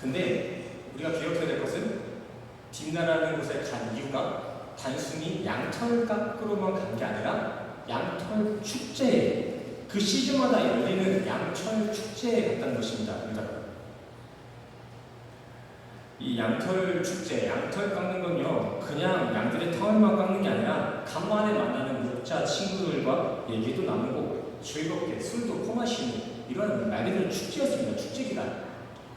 근데 우리가 기억해야 될 것은 딥나라는 곳에 간 이유가 단순히 양털 깎으로만 간 게 아니라 양털 축제에 그 시즌마다 열리는 양털 축제에 갔다는 것입니다. 이 양털 축제, 양털 깎는 건요 그냥 양들의 털만 깎는 게 아니라 간만에 만나는 목자 친구들과 얘기도 나누고 즐겁게 술도 퍼마시는 이런 말 그대로 축제였습니다. 축제기간.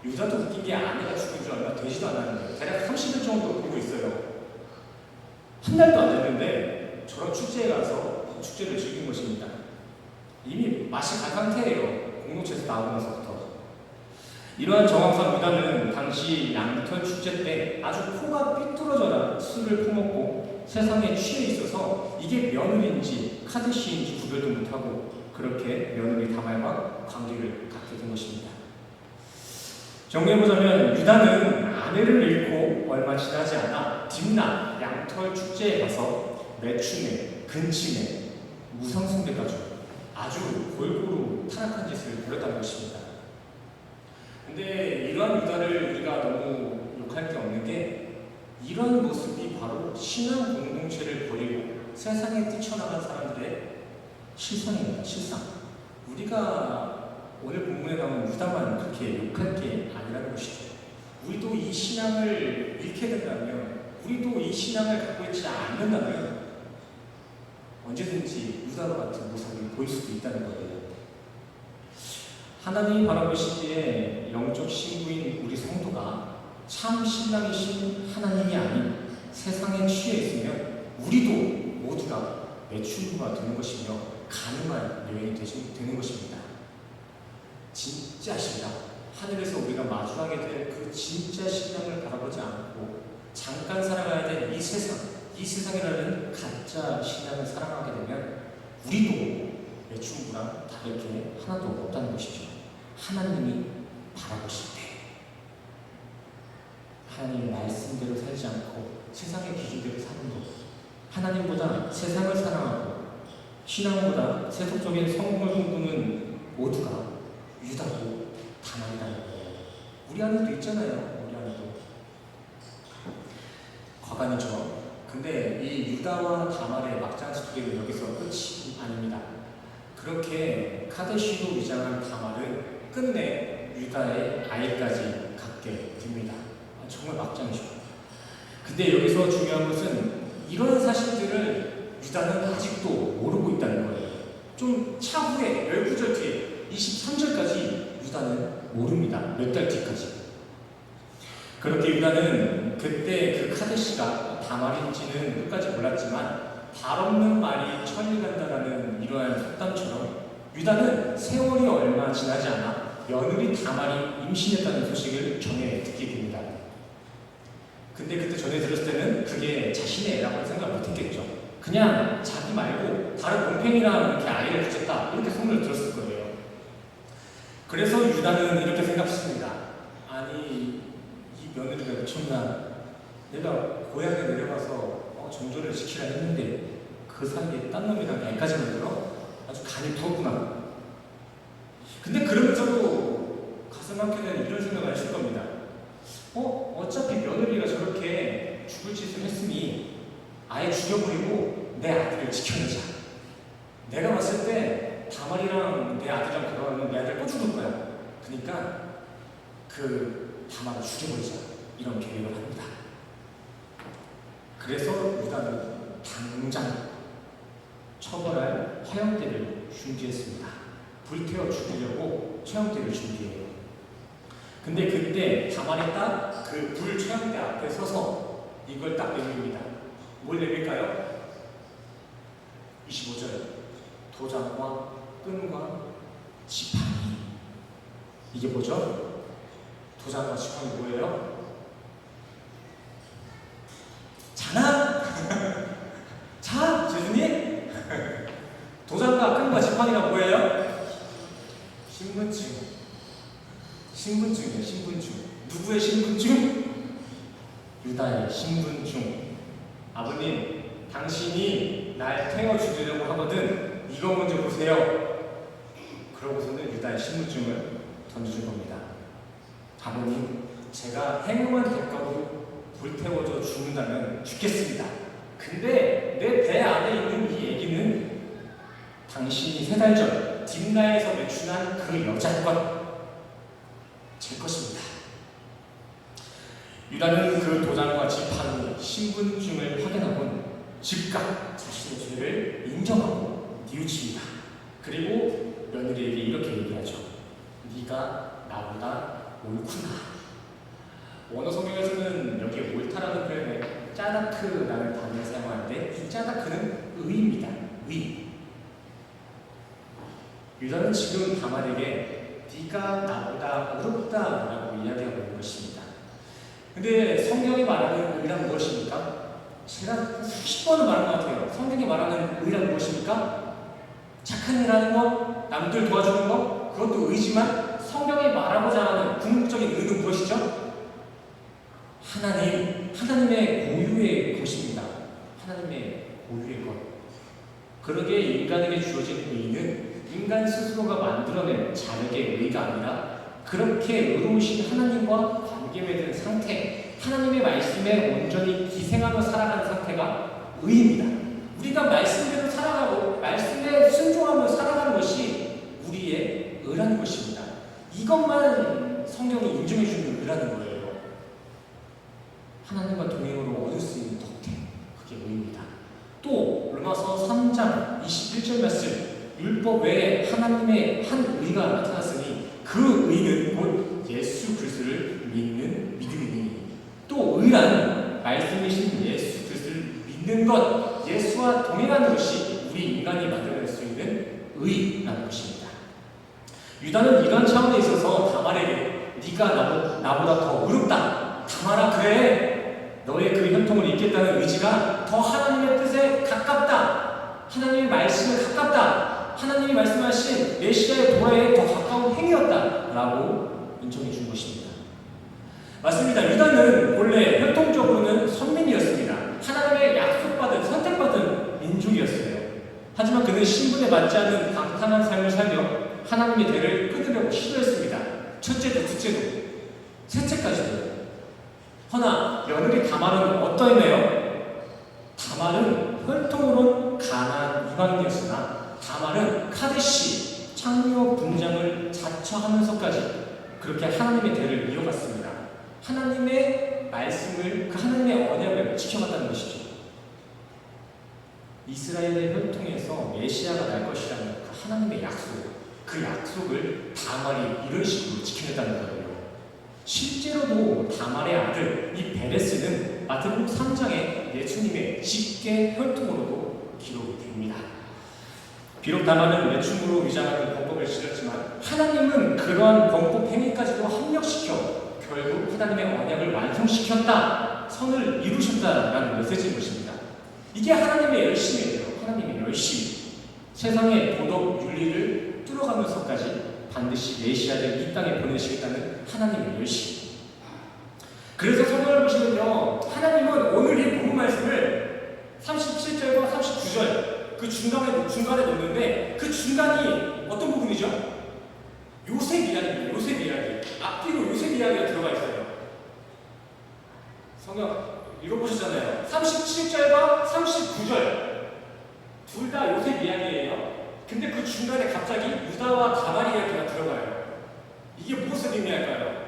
유다도 웃긴 게 아내가 죽은 줄 얼마 되지도 않았는데 대략 30일 정도 보고 있어요. 한 달도 안 됐는데 저런 축제에 가서 축제를 즐긴 것입니다. 이미 맛이 간 상태예요. 공동체에서 나오고 나서부터. 이러한 정황상 유다는 당시 양털 축제 때 아주 코가 삐뚤어져라 술을 퍼먹고 세상에 취해 있어서 이게 며느리인지 카드시인지 구별도 못하고 그렇게 며느리 다말과 관계를 갖게 된 것입니다. 정리해보자면 유다는 아내를 잃고 얼마 지나지 않아 딥나 양털 축제에 가서 매춘에 근친에 무상숭배까지 아주 골고루 타락한 짓을 벌였다는 것입니다. 근데 이러한 유다를 우리가 너무 욕할 게 없는 게 이런 모습이 바로 신앙 공동체를 버리고 세상에 뛰쳐나간 사람들의 실상입니다. 실상. 우리가 오늘 본문에 나온 유다만 그렇게 욕할 게 아니라는 것이죠. 우리도 이 신앙을 잃게 된다면 우리도 이 신앙을 갖고 있지 않는다면 언제든지 유다와 같은 모습을 보일 수도 있다는 거예요. 하나님이 바라보시기에 영적 신부인 우리 성도가 참 신랑이신 하나님이 아닌 세상에 취해 있으면 우리도 모두가 매춘부가 되는 것이며 가능한 여인이 되는 것입니다. 진짜 신랑, 하늘에서 우리가 마주하게 될 그 진짜 신랑을 바라보지 않고 잠깐 살아가야 될 이 세상이라는 가짜 신랑을 사랑하게 되면 우리도 매춘부랑 다를 게 하나도 없다는 것이죠. 하나님이 바라보실 때 하나님의 말씀대로 살지 않고 세상의 기준대로 사는 것, 하나님보다 세상을 사랑하고 신앙보다 세속적인 성공을 꿈꾸는 모두가 유다고 다말이라는 거예요. 우리 안에도 있잖아요. 우리 안에도. 과관이죠. 근데 이 유다와 다말의 막장 스토리는 여기서 끝이 아닙니다. 그렇게 카데시로 위장한 다말은 끝내 유다의 아이까지 갖게 됩니다. 정말 막장이죠. 근데 여기서 중요한 것은 이런 사실들을 유다는 아직도 모르고 있다는 거예요. 좀 차후에 19절 뒤에 23절까지 유다는 모릅니다. 몇 달 뒤까지. 그렇게 유다는 그때 그 카데시가 다말인지는 끝까지 몰랐지만 발 없는 말이 천리 간다라는 이러한 속담처럼 유다는 세월이 얼마 지나지 않아 며느리 다말이 임신했다는 소식을 전해 듣게 됩니다. 근데 그때 전해 들었을 때는 그게 자신의 애라고 생각 못했겠죠. 그냥 자기 말고 다른 동생이랑 이렇게 아이를 가졌다 이렇게 소문을 들었을 거예요. 그래서 유다는 이렇게 생각했습니다. 아니 이 며느리가 미쳤나? 내가 고향에 내려가서 정조를 지키라 했는데 그 사이에 딴 놈이랑 애까지 만들어? 아주 간이 부었구나. 근데 그러면서도 가슴 한켠에는 이런 생각을 하실 겁니다. 어차피 며느리가 저렇게 죽을 짓을 했으니 아예 죽여버리고 내 아들을 지켜내자. 내가 봤을 때 다말이랑 내 아들이랑 결혼하면 내 아들 또 죽을 거야. 그러니까 그 다말을 죽여버리자. 이런 계획을 합니다. 그래서 유다는 당장 처벌할 화형대를 준비했습니다. 불태워 죽이려고 처형대를 준비해요. 근데 그때 다말이 딱 그 불 처형대 앞에 서서 이걸 딱 내밉니다. 뭘 내밀까요? 25절. 도장과 끈과 지팡이. 이게 뭐죠? 도장과 지팡이 뭐예요? 자나? 자, 재준이? 도장과 끈과 지팡이가 뭐예요? 신분증. 신분증이에요, 신분증. 누구의 신분증? 유다의 신분증. 아버님, 당신이 날 태워 죽이려고 하거든. 이거 먼저 보세요. 그러고서는 유다의 신분증을 던져줄 겁니다. 아버님, 제가 행음한 대가로 불태워져 죽는다면 죽겠습니다. 근데 내 배 안에 있는 이 얘기는 당신이 3달 전 딥나에서 매춘한 그 여자건 제 것입니다. 유다는 그 도장과 지팡이, 신분증을 확인하곤 즉각 자신의 죄를 인정하고 뉘우칩니다. 그리고 며느리에게 이렇게 얘기하죠. 네가 나보다 옳구나. 원어 성경에서는 여기에 옳다라는 표현에 짜다크라는 단어를 사용하는데 이 짜다크는 의입니다. 의. 유다는 지금 다말에게 네가 나보다 어렵다라고 이야기하고 있는 것입니다. 근데 성경이 말하는 의란 무엇입니까? 제가 수십 번을 말한 것 같아요. 성경이 말하는 의란 무엇입니까? 착한 일 하는 것, 남들 도와주는 것, 그것도 의지만 성경이 말하고자 하는 궁극적인 의는 무엇이죠? 하나님의 고유의 것입니다. 하나님의 고유의 것. 그러기에 인간에게 주어진 의는 인간 스스로가 만들어낸 자력의 의가 아니라 그렇게 의로우신 하나님과 관계 맺은 상태, 하나님의 말씀에 온전히 기생하며 살아가는 상태가 의입니다. 우리가 말씀대로 살아가고 말씀에 순종하며 살아가는 것이 우리의 의라는 것입니다. 이것만 성경이 인정해주는 의라는 거예요. 하나님과 동행으로 얻을 수 있는 덕택, 그게 의입니다. 또 로마서 3장 21절 말씀, 율법 외에 하나님의 한 의가 나타났으니 그 의는 곧 예수 그리스도를 믿는 믿음이니, 또 의란 말씀이신 예수 그리스도를 믿는 것, 예수와 동행하는 것이 우리 인간이 만들어낼 수 있는 의라는 것입니다. 유다는 이런 차원에 있어서 다말에게 네가 나보다 더 의롭다. 다말아 그래. 너의 그 혈통을 잇겠다는 의지가 더 하나님의 뜻에 가깝다. 하나님의 말씀에 가깝다. 하나님이 말씀하신 메시아의 도하에 더 가까운 행위였다. 라고 인정해 준 것입니다. 맞습니다. 유다는 본래 혈통적으로는 선민이었습니다. 하나님의 약속받은 선택받은 민족이었어요. 하지만 그는 신분에 맞지 않는 방탕한 삶을 살며 하나님의 대를 끊으려고 시도했습니다. 첫째도 둘째도 셋째까지도. 허나 며느리 다말은 어떠했나요? 다말은 혈통으로는 가나안 이방인이었으나 다말은 카데시 창녀 분장을 자처하면서까지 그렇게 하나님의 대를 이어갔습니다. 하나님의 말씀을, 그 하나님의 언약을 지켜갔다는 것이죠. 이스라엘의 혈통에서 메시아가 날 것이라는 그 하나님의 약속, 그 약속을 다말이 이런 식으로 지켜냈다는 거예요. 실제로도 다말의 아들 이 베레스는 마태복음 3장에 예수님의 직계 혈통으로도 기록이 됩니다. 비록 다말은 매춘으로 위장하는 범법을 지녔지만 하나님은 그러한 범법 행위까지도 합력시켜 결국 하나님의 언약을 완성시켰다, 선을 이루셨다라는 메시지인 것입니다. 이게 하나님의 열심이에요. 하나님의 열심. 세상의 도덕 윤리를 뚫어가면서까지 반드시 메시아를 이 땅에 보내시겠다는 하나님의 열심. 그래서 성경을 보시면요, 하나님은 오늘 이 본문 말씀을 37절과 39절 그 중간에 놓는데, 그 중간이 어떤 부분이죠? 요셉 이야기입니다. 요셉 이야기. 앞뒤로 요셉 이야기가 들어가 있어요. 성경 읽어보셨잖아요. 37절과 39절 둘 다 요셉 이야기예요. 근데 그 중간에 갑자기 유다와 다말 이야기가 들어가요. 이게 무엇을 의미할까요?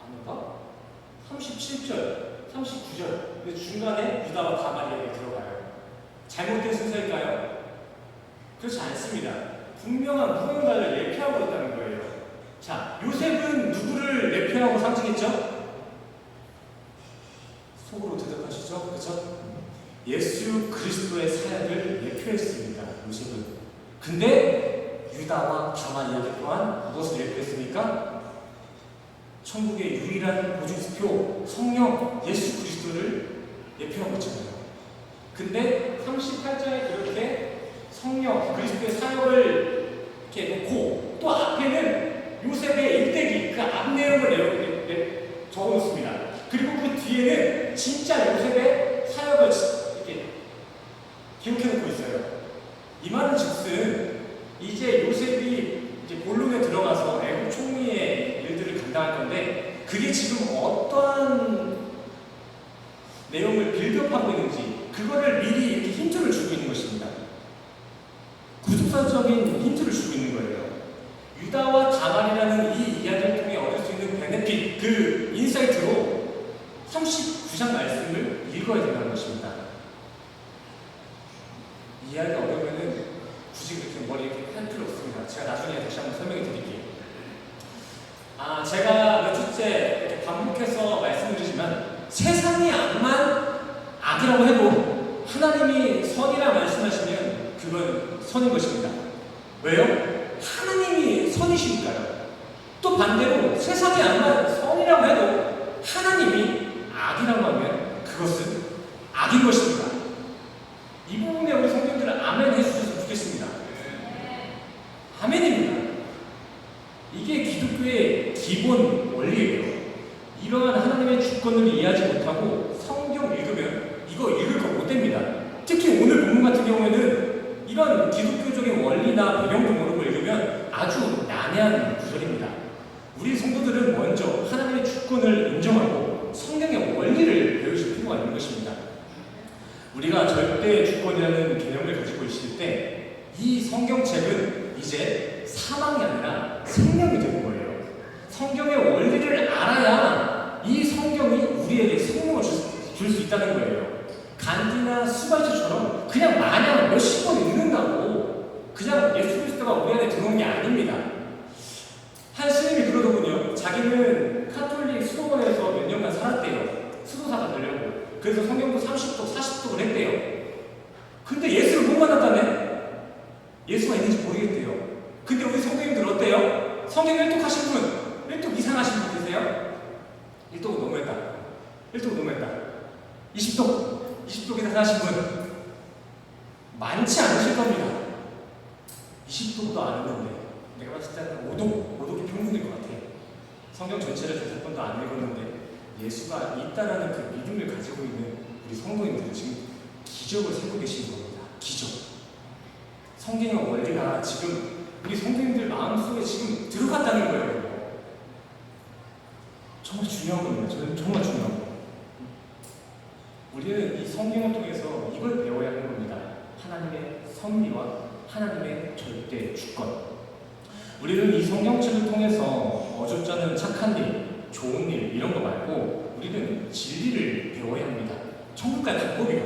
아닌가? 37절, 39절 근데 중간에 유다와 다말 이야기가 들어가요. 잘못된 순서일까요? 그렇지 않습니다. 분명한 무언가를 예표하고 있다는 거예요. 자, 요셉은 누구를 예표하고 상징했죠? 속으로 대답하시죠? 그렇죠? 예수 그리스도의 사역을 예표했습니다. 요셉은. 근데 유다와 다말 이야기 또한 무엇을 예표했습니까? 천국의 유일한 보증수표 성령 예수 그리스도를 예표하고 있잖아요. 근데 38장에 그렇게 성령 그리스도의 사역을 이렇게 놓고 또 앞에는 요셉의 일대기 그 앞 내용을 적어놓습니다. 그리고 그 뒤에는 진짜 요셉의 사역을 이렇게 기록해놓고 있어요. 이 말은 즉슨 이제 요셉이 이제 본론에 들어가서 애국 총리의 일들을 감당할 건데, 그게 지금 어떠한 내용을 빌드업하고 있는지 그거를 미리 이렇게 힌트를 주고 있는 것입니다. 구속사적인 힌트를 주고 있는 거예요. 유다와 다말이라는 이 이야기를 통해 얻을 수 있는 베네핏, 그 인사이트로 39장 말씀을 읽어야 된다는 것입니다. 이해하기 어려우면은 굳이 그렇게 머리 이렇게 할 필요 없습니다. 제가 나중에 다시 한번 설명해 드릴게요. 제가 몇 주째 이렇게 반복해서 말씀드리지만 세상이 악이라고 해도 하나님이 선이라 말씀하시면 그건 선인 것입니다. 왜요? 하나님이 선이시니까요. 또 반대로 세상이 선이라고 해도 하나님이 악이라고 하면 그것은 악인 것입니다. 이 부분에 우리 성도님들은 아멘 해주셨으면 좋겠습니다. 아멘입니다. 이게 기독교의 기본 원리예요. 이러한 하나님의 주권을 이해하지 못하고 성경 읽으면 이거 읽을 거 못 됩니다. 특히 오늘 본문 같은 경우에는 이런 기독교적인 원리나 배경도 모르고 읽으면 아주 난해한 구절입니다. 우리 성도들은 먼저 하나님의 주권을 인정하고 성경의 원리를 배우실 필요가 있는 것입니다. 우리가 절대 주권이라는 개념을 가지고 있을 때 이 성경책은 이제 사망이 아니라 생명이 되는 거예요. 성경의 원리를 알아야 이 성경이 우리에게 생명을 줄 수 있다는 거예요. 간디나 수바이처럼 그냥 마냥 몇십 번 읽는다고 그냥 예수 그리스도가 우리 안에 들어오는 게 아닙니다. 한 스님이 그러더군요. 자기는 카톨릭 수도원에서 몇 년간 살았대요. 수도사가 되려고. 그래서 성경도 30독, 40독을 했대요. 근데 예수를 못 만났다네? 예수가 있는지 모르겠대요. 근데 우리 성도님들 어때요? 성경 1독 하신 분, 1독 이상 하신 분 계세요? 1독은 너무했다. 1독은 너무했다. 20독 이상 하신 분 많지 않으실 겁니다. 20독도 안 했는데 내가 봤을 때는 5독이 평균일 것 같아. 성경 전체를 5번도 안 읽었는데 예수가 있다라는 그 믿음을 가지고 있는 우리 성도님들은 지금 기적을 세고 계신 겁니다. 기적. 성경의 원리가 지금 우리 성도님들 마음속에 지금 들어갔다는 거예요. 정말 중요한 겁니다. 저는 정말 중요한 거예요. 우리는 이 성경을 통해서 이걸 배워야 하는 겁니다. 하나님의 섭리와 하나님의 절대 주권. 우리는 이 성경책을 통해서 어줍지 않은 착한 일, 좋은 일 이런 거 말고 우리는 진리를 배워야 합니다. 천국 갈 방법이요.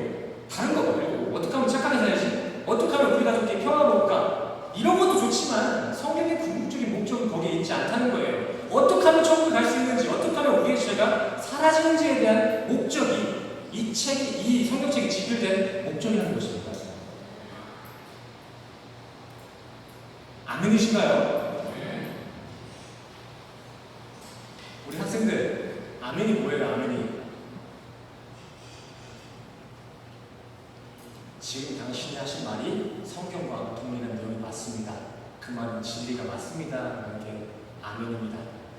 다른 거 말고 어떻게 하면 착하게 살지? 어떻게 하면 우리 가족끼리 평화로울까? 이런 것도 좋지만 성경의 궁극적인 목적은 거기에 있지 않다는 거예요. 어떻게 하면 천국에 갈 수 있는지, 어떻게 하면 우리의 죄가 사라지는지에 대한 목적이 이 성경책에 집필된 목적이라는 것입니다. 아멘이신가요? 우리 학생들, 아멘이 뭐예요, 아멘이? 지금 당신이 하신 말이 성경과 동일한 내용이 맞습니다. 그 말은 진리가 맞습니다. 라는 게 아멘입니다.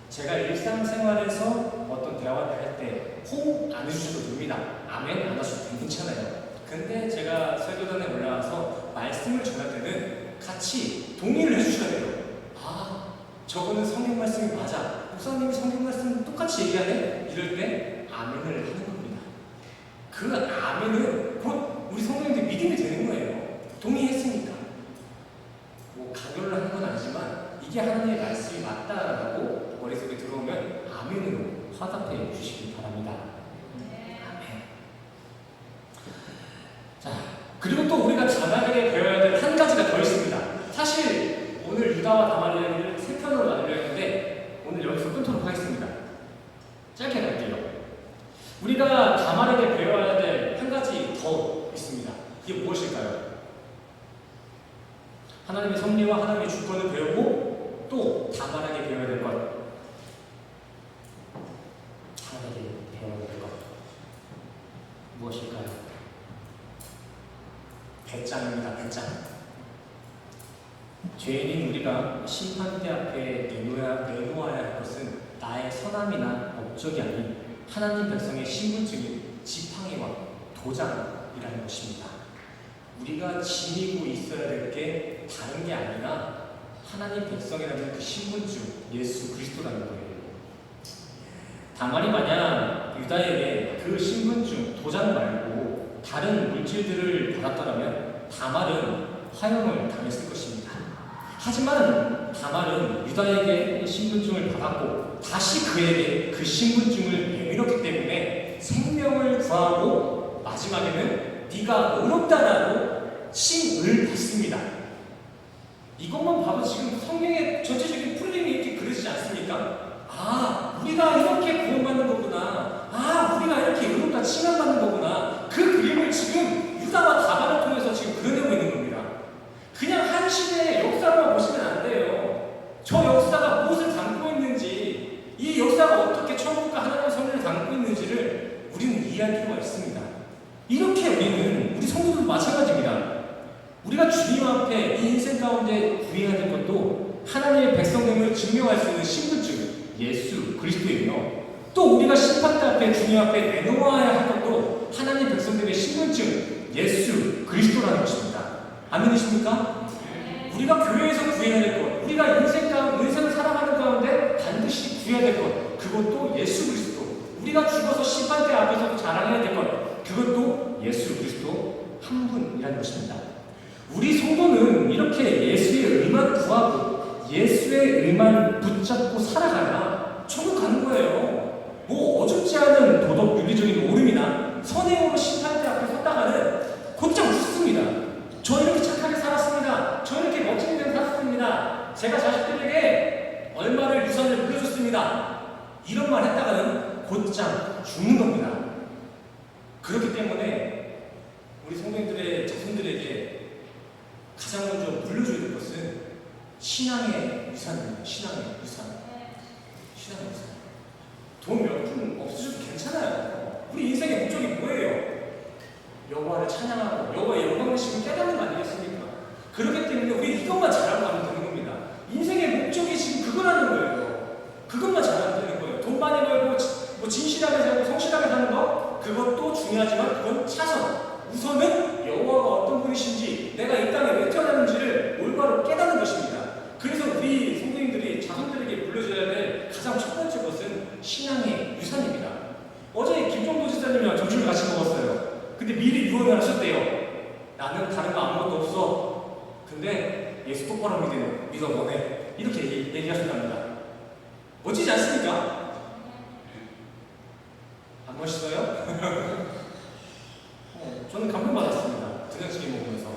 제가 일상생활에서 어떤 대화를 할 때 호응 안 해주셔도 됩니다. 아멘 안 하셔도 괜찮아요. 근데 제가 설교단에 올라와서 말씀을 전할 때는 같이 동의를 해주셔야 돼요. 아, 저거는 성경 말씀이 맞아. 목사님이 성경 말씀 똑같이 얘기하네? 이럴 때 아멘을 하는 겁니다. 그 아멘은 곧 우리 성도님들 믿음이 되는 거예요. 동의했으니까. 뭐 강요를 하는 건 아니지만 이게 하나님의 말씀이 맞다라고 머릿속에 들어오면 아멘으로 화답해 주시기 바랍니다. 아멘. 자, 그리고 또 우리가 자나하게 배워야 될 한 가지가 더 있습니다. 사실 오늘 유다와 다말 이야기를 3편으로 나누려 했는데 오늘 여기서 끊도록 하겠습니다. 짧게 갈게요. 우리가 다말에게 배워야 될 한 가지 더 있습니다. 이게 무엇일까요? 하나님의 섭리와 하나님의 주권을 배우고 또 다말에게 배워야 될 것. 하나님에게 배워야 될 것. 무엇일까요? 배짱입니다. 배짱. 죄인인 우리가 심판대 앞에 내놓아야 할 것은 나의 선함이나 업적이 아닌 하나님 백성의 신분증인 지팡이와 도장이라는 것입니다. 우리가 지니고 있어야 될 게 다른 게 아니라 하나님 백성이라는 그 신분증, 예수 그리스도라는 거예요. 다만이 만약 유다에게 그 신분증, 도장 말고 다른 물질들을 받았더라면 다말은 화형을 당했을 것입니다. 하지만 다말은 유다에게 신분증을 받았고 다시 그에게 그 신분증을 내밀었기 때문에 생명을 구하고 마지막에는 네가 의롭다라고 칭을 받습니다. 이것만 봐도 지금 성경의 전체적인 풀림이 이렇게 그려지지 않습니까? 아, 우리가 이렇게 구원받는 거구나. 아, 우리가 이렇게 의롭다 칭함받는 거구나. 그 그림을 지금 유다와 다말을 통해서 지금 그려내고 있는 겁니다. 그냥 한 시대의 역사만 보시면 안 돼요. 저 역사가 무엇을 담고 있는지, 이 역사가 어떻게 천국과 하나님의 섭리를 담고 있는지를 우리는 이해할 필요가 있습니다. 이렇게 우리 성도들도 마찬가지입니다. 우리가 주님 앞에 이 인생 가운데 구해야 될 것도 하나님의 백성됨을 증명할 수 있는 신분증, 예수 그리스도이며 또 우리가 심판대 앞에 주님 앞에 내놓아야 할 것도 하나님 백성됨의 신분증, 예수 그리스도라는 것입니다. 아멘이십니까? 우리가 교회에서 구해야 될 것, 우리가 인생을 살아가는 가운데 반드시 구해야 될 것, 그것도 예수 그리스도. 우리가 죽어서 심판대 앞에서도 자랑해야 될 것, 그것도 예수 그리스도 한 분이라는 것입니다. 우리 성도는 이렇게 예수의 의만 구하고 예수의 의만 붙잡고 살아가야 천국 가는 거예요. 뭐 어줍지 않은 도덕 윤리적인 오름이나 선행으로 심판대 앞에 섰다가는 곧장 웃습니다. 저 이렇게 착하게 살았습니다. 저 이렇게 멋진 인생 살았습니다. 제가 자식들에게 얼마를 유산을 물려줬습니다. 이런 말 했다가는 곧장 죽는 겁니다. 그렇기 때문에 우리 성도님들의 자손들에게 가장 먼저 물려줘야 될 것은 신앙의 유산입니다. 신앙의 유산. 신앙의 유산. 돈 몇 푼 없으셔도 괜찮아요. 우리 인생의 목적이 뭐예요? 여호와를 찬양하고 여호와의 영광의심을 깨닫는 거 아니겠습니까? 그렇기 때문에 우리 이것만 잘하고 가면 되는 겁니다. 인생의 목적이 지금 그거라는 거예요. 그것만 잘하면 되는 거예요. 돈 많이 벌고 뭐 진실하게 살고 성실하게 사는 거 그것도 중요하지만 그건 차선. 우선은 여호와가 어떤 분이신지 내가 이 땅에 왜 태어났는지를 올바로 깨닫는 것입니다. 그래서 우리 성도님들이 자손들에게 물려줘야 될 가장 첫 번째 것은 신앙의 유산입니다. 어제 김종도 지사님이랑 점심을 같이 먹었어요. 근데 미리 유언을 하셨대요. 나는 다른 거 아무것도 없어. 근데 예수 똑바로 믿어 너네. 이렇게 얘기하셨답니다. 멋지지 않습니까? 안 멋있어요? 저는 감동받았습니다. 된장찌개 먹으면서.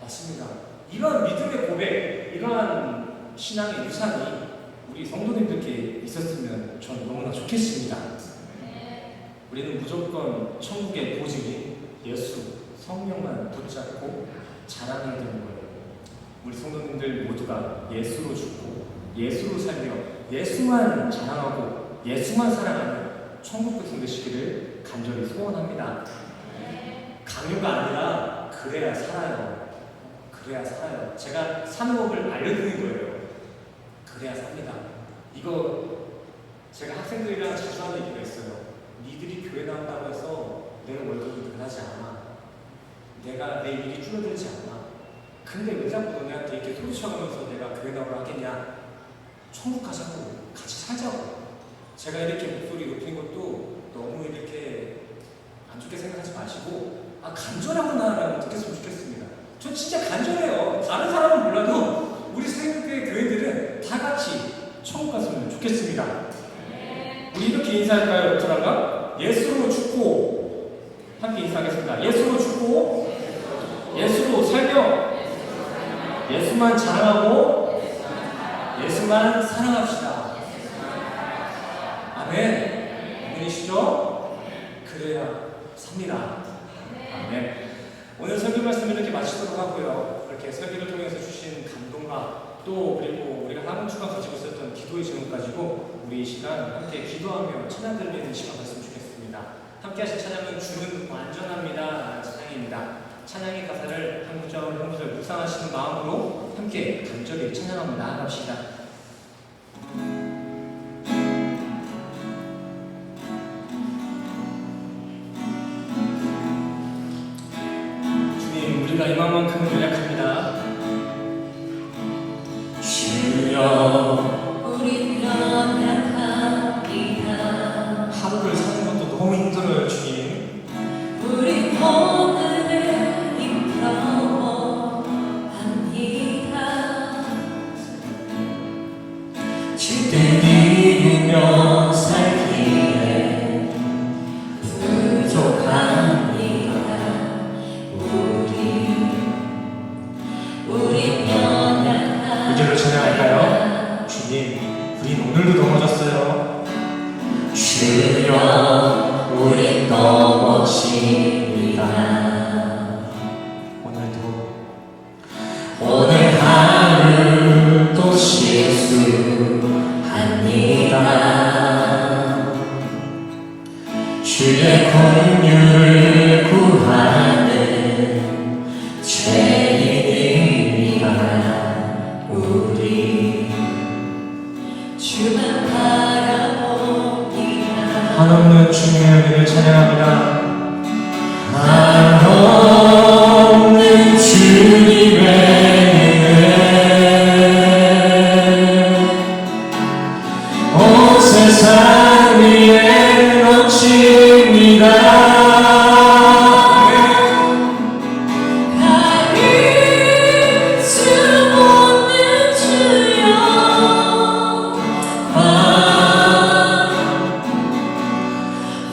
맞습니다. 이러한 믿음의 고백, 이러한 신앙의 유산이 우리 성도님들께 있었으면 저는 너무나 좋겠습니다. 우리는 무조건 천국의 보증인 예수, 성령만 붙잡고 자랑해야 되는 거예요. 우리 성도님들 모두가 예수로 죽고 예수로 살며 예수만 자랑하고 예수만 사랑하는 천국 백성 되시기를 간절히 소원합니다. 강요가 아니라 그래야 살아요. 그래야 살아요. 제가 사는 법을 알려드리는 거예요. 그래야 삽니다. 이거 제가 학생들이랑 자주 하는 얘기가 있어요. 니들이 교회 나온다고 해서 내가 월급이 늘어나지 않아. 내가 내 일이 줄어들지 않아. 근데 왜 자꾸 너네한테 이렇게 소리쳐가면서 내가 교회 나오라 하겠냐? 천국 가자고. 같이 살자고. 제가 이렇게 목소리 높인 것도 너무 이렇게 안 좋게 생각하지 마시고 간절하구나라고 느꼈으면 좋겠습니다. 저 진짜 간절해요. 다른 사람은 몰라도 우리 새벽교회 교회들은 다 같이 천국 갔으면 좋겠습니다. 우리 이렇게 인사할까요, 여러분들과? 예수로 죽고 함께 인사하겠습니다. 예수로 죽고 예수로 살며 예수만 자랑하고 예수만 사랑합시다. 아멘. 아멘이시죠? 그래야 삽니다. 아멘. 오늘 설교 말씀을 이렇게 마치도록 하고요. 이렇게 설교를 통해서 주신 감동과 또 그리고 우리가 한 주간 가지고 있었던 기도의 제목 가지고 우리 이 시간 함께 기도하며 찬양 드리는 시간 갔으면 좋겠습니다. 함께 하실 찬양은 주는 완전합니다. 찬양입니다. 찬양의 가사를 한 구절 한 구절 묵상하시는 마음으로 함께 간절히 찬양하며 나아갑시다. 주님, 우리가 이만큼은 연약합니다. 주여, 우리 연약합니다. 하루를 사는 것도 너무 힘들어요, 주님. 우리 오늘을 힘겨워합니다. 주를 이루며 살기에 부족합니다. 우리 연약합니다. 이절로 찬양할까요? 주님, 우린 오늘도 넘어졌어요. 주여, 우리 넘어집니다. 오늘 하루 또 실수합니다. 주의 긍휼을 구하는 죄인입니다. 우리 주만 바라봅니다. 한없는 주님의 은혜를 찬양합니다. 한없는 주님의 은혜 온 세상 위에 넘칩니다. 가릴 수 없는 주여,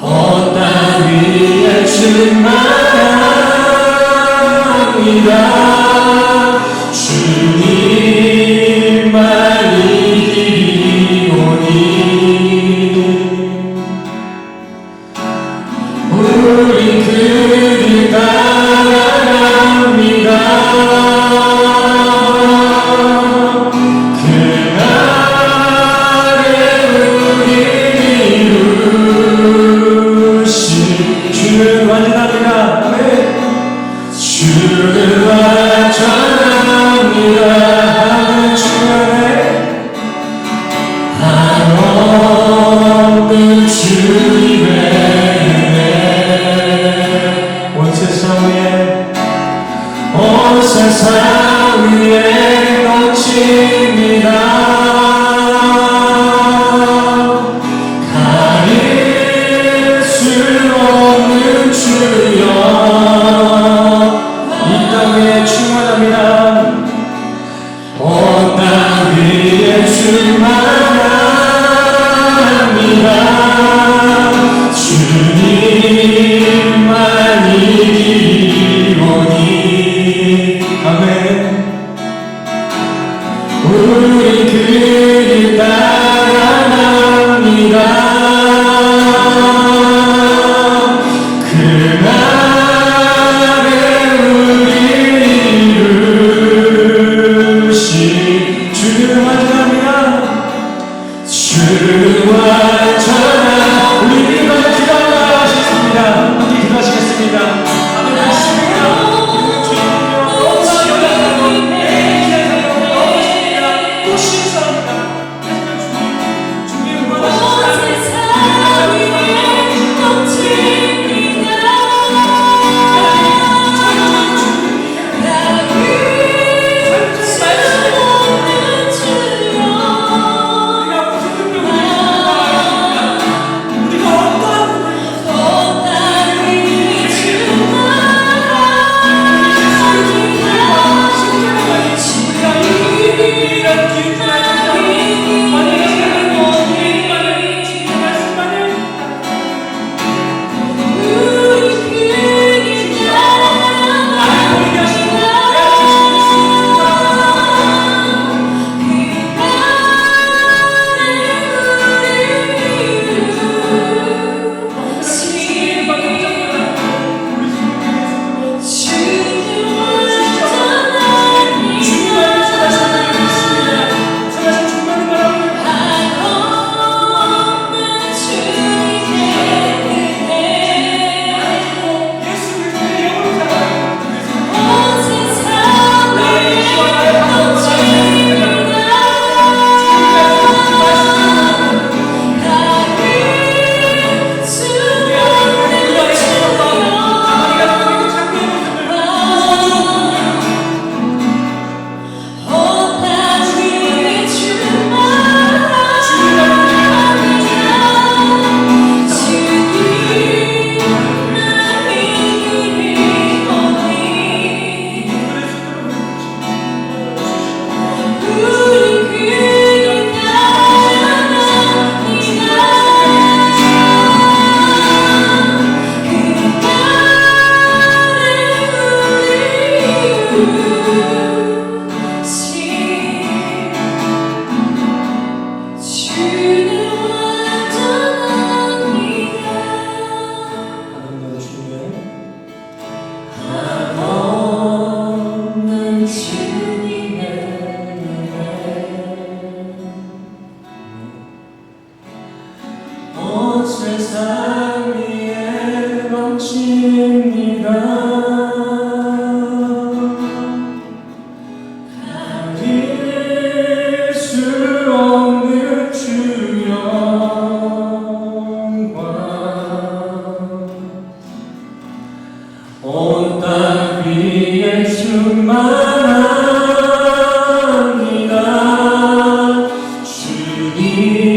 온 땅 위에 충만합니다. 주님만 이기오니 세상 위에 넘칩니다. 가릴 수 없는 주여 이 땅에 충만합니다. 온 땅 위에 충만합니다. 주님만 이기리오니. 아멘. 우리 그를 따라갑니다. 그날에 우리를 이루시. 주를 완전합니다. 주를 완전한 우리 믿음과 기도하시겠습니다. 함께 기도하시겠습니다. 아멘. 하십니다. 세상 위에 넘칩니다. 가릴 수 없는 주 영광 온 땅 위에 충만합니다. 주님만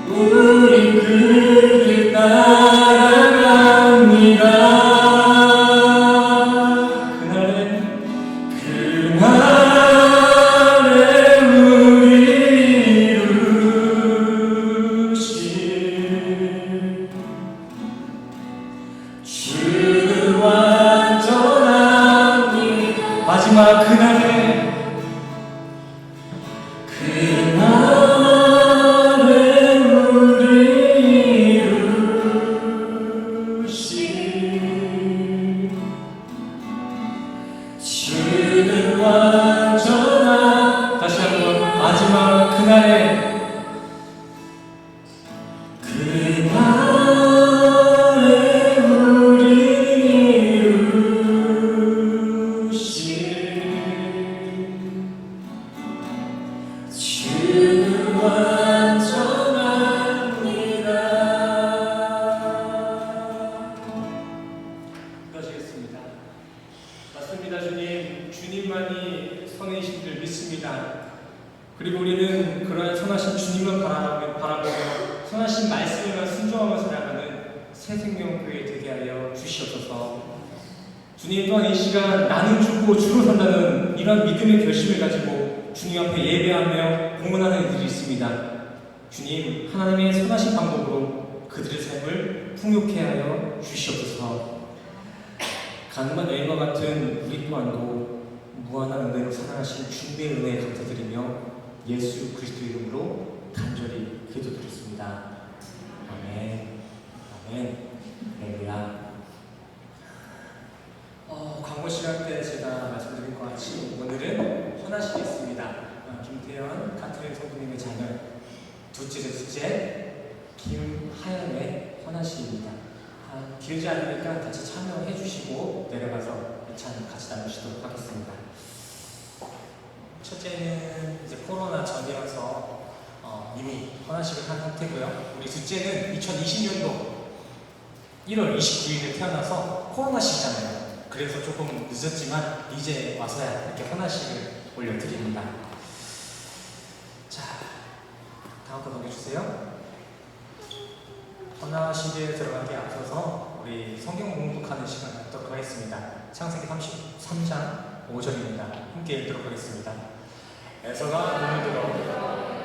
우리 그를 따라갑니다. 그날에 우리 이루실 주는 완전합니다. 마지막 그날에 우리 새생명교회 되게 하여 주시옵소서. 주님 또한 이 시간 나는 죽고 주로 산다는 이러한 믿음의 결심을 가지고 주님 앞에 예배하며 공헌하는 이들이 있습니다. 주님, 하나님의 선하신 방법으로 그들의 삶을 풍요케 하여 주시옵소서. 가늠한 여인과 같은 우리 또한도 무한한 은혜로 사랑하신 주님의 은혜에 감사드리며 예수 그리스도 이름으로 간절히 기도드렸습니다. 아멘. 아멘. 할렐루야. 광고 시간 때 제가 말씀드린 것 같이 오늘은 헌화식이 있습니다. 김태현 카트린 성도님의 자녀 둘째 김하연의 헌화식입니다. 길지 않으니까 같이 참여해 주시고 내려가서 찬 같이 나누시도록 하겠습니다. 첫째는 이제 코로나 전이어서 이미 헌화식을 한 상태고요. 우리 둘째는 2020년도 1월 29일에 태어나서 코로나식이잖아요. 그래서 조금 늦었지만 이제 와서야 이렇게 헌화식을 올려드립니다. 자, 다음 거 넘겨주세요. 헌화식에 들어가기 앞서서 우리 성경 공독하는 시간을 갖도록 하겠습니다. 창세기 33장 5절입니다. 함께 읽도록 하겠습니다. 에서가 눈을 들어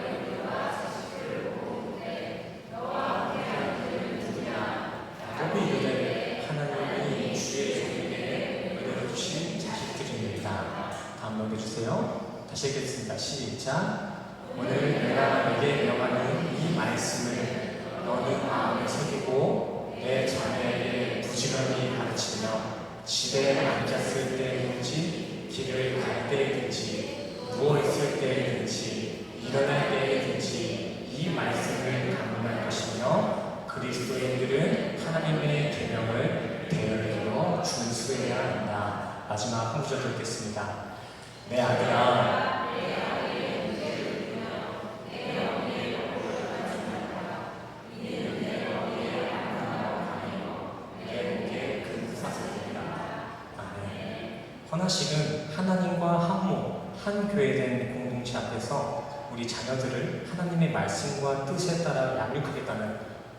야곱이 이르되 하나님이 주의 종에게 은혜를 주신 자식들입니다. 다음 넘겨주세요. 다시 읽겠습니다. 시작. 오늘 내가 너에게 명하는 이 말씀을 너는 마음에 새기고 내 자녀에게 부지런히 가르치며 집에 앉았을 때든지 길을 갈 때든지 누워있을 때든지 일어날 때든지 이 말씀을 강론할 것이며 그리스도인들은 하나님의 계명을 대열로 준수해야 한다. 마지막 한 구절 읽겠습니다. 내 아들아 헌화식은 하나님과 한모, 한 교회된 공동체 앞에서 우리 자녀들을 하나님의 말씀과 뜻에 따라 양육하겠다는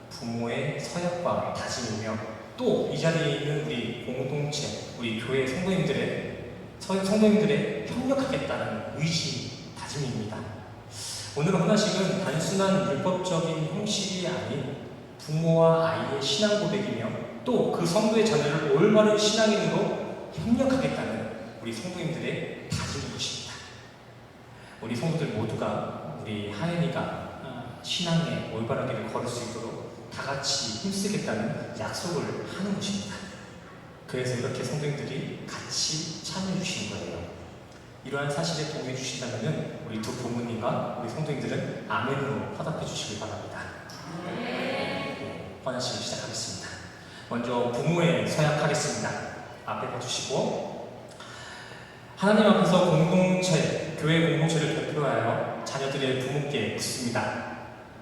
부모의 서약과 다짐이며 또 이 자리에 있는 우리 공동체, 우리 교회 성도님들의 협력하겠다는 의지, 다짐입니다. 오늘 헌화식은 단순한 율법적인 형식이 아닌 부모와 아이의 신앙 고백이며 또 그 성도의 자녀를 올바른 신앙인으로 협력하겠다는 우리 성도님들의 다짐인 것입니다. 우리 성도들 모두가 우리 하연이가 신앙의 올바른 길을 걸을 수 있도록 다 같이 힘쓰겠다는 약속을 하는 것입니다. 그래서 이렇게 성도님들이 같이 참여해 주시는 거예요. 이러한 사실에 동의해 주신다면 우리 두 부모님과 우리 성도님들은 아멘으로 화답해 주시길 바랍니다. 헌화식을 시작하겠습니다. 먼저 부모에 서약하겠습니다. 앞에 봐주시고 하나님 앞에서 공동체, 교회 공동체를 대표하여 자녀들의 부모께 묻습니다.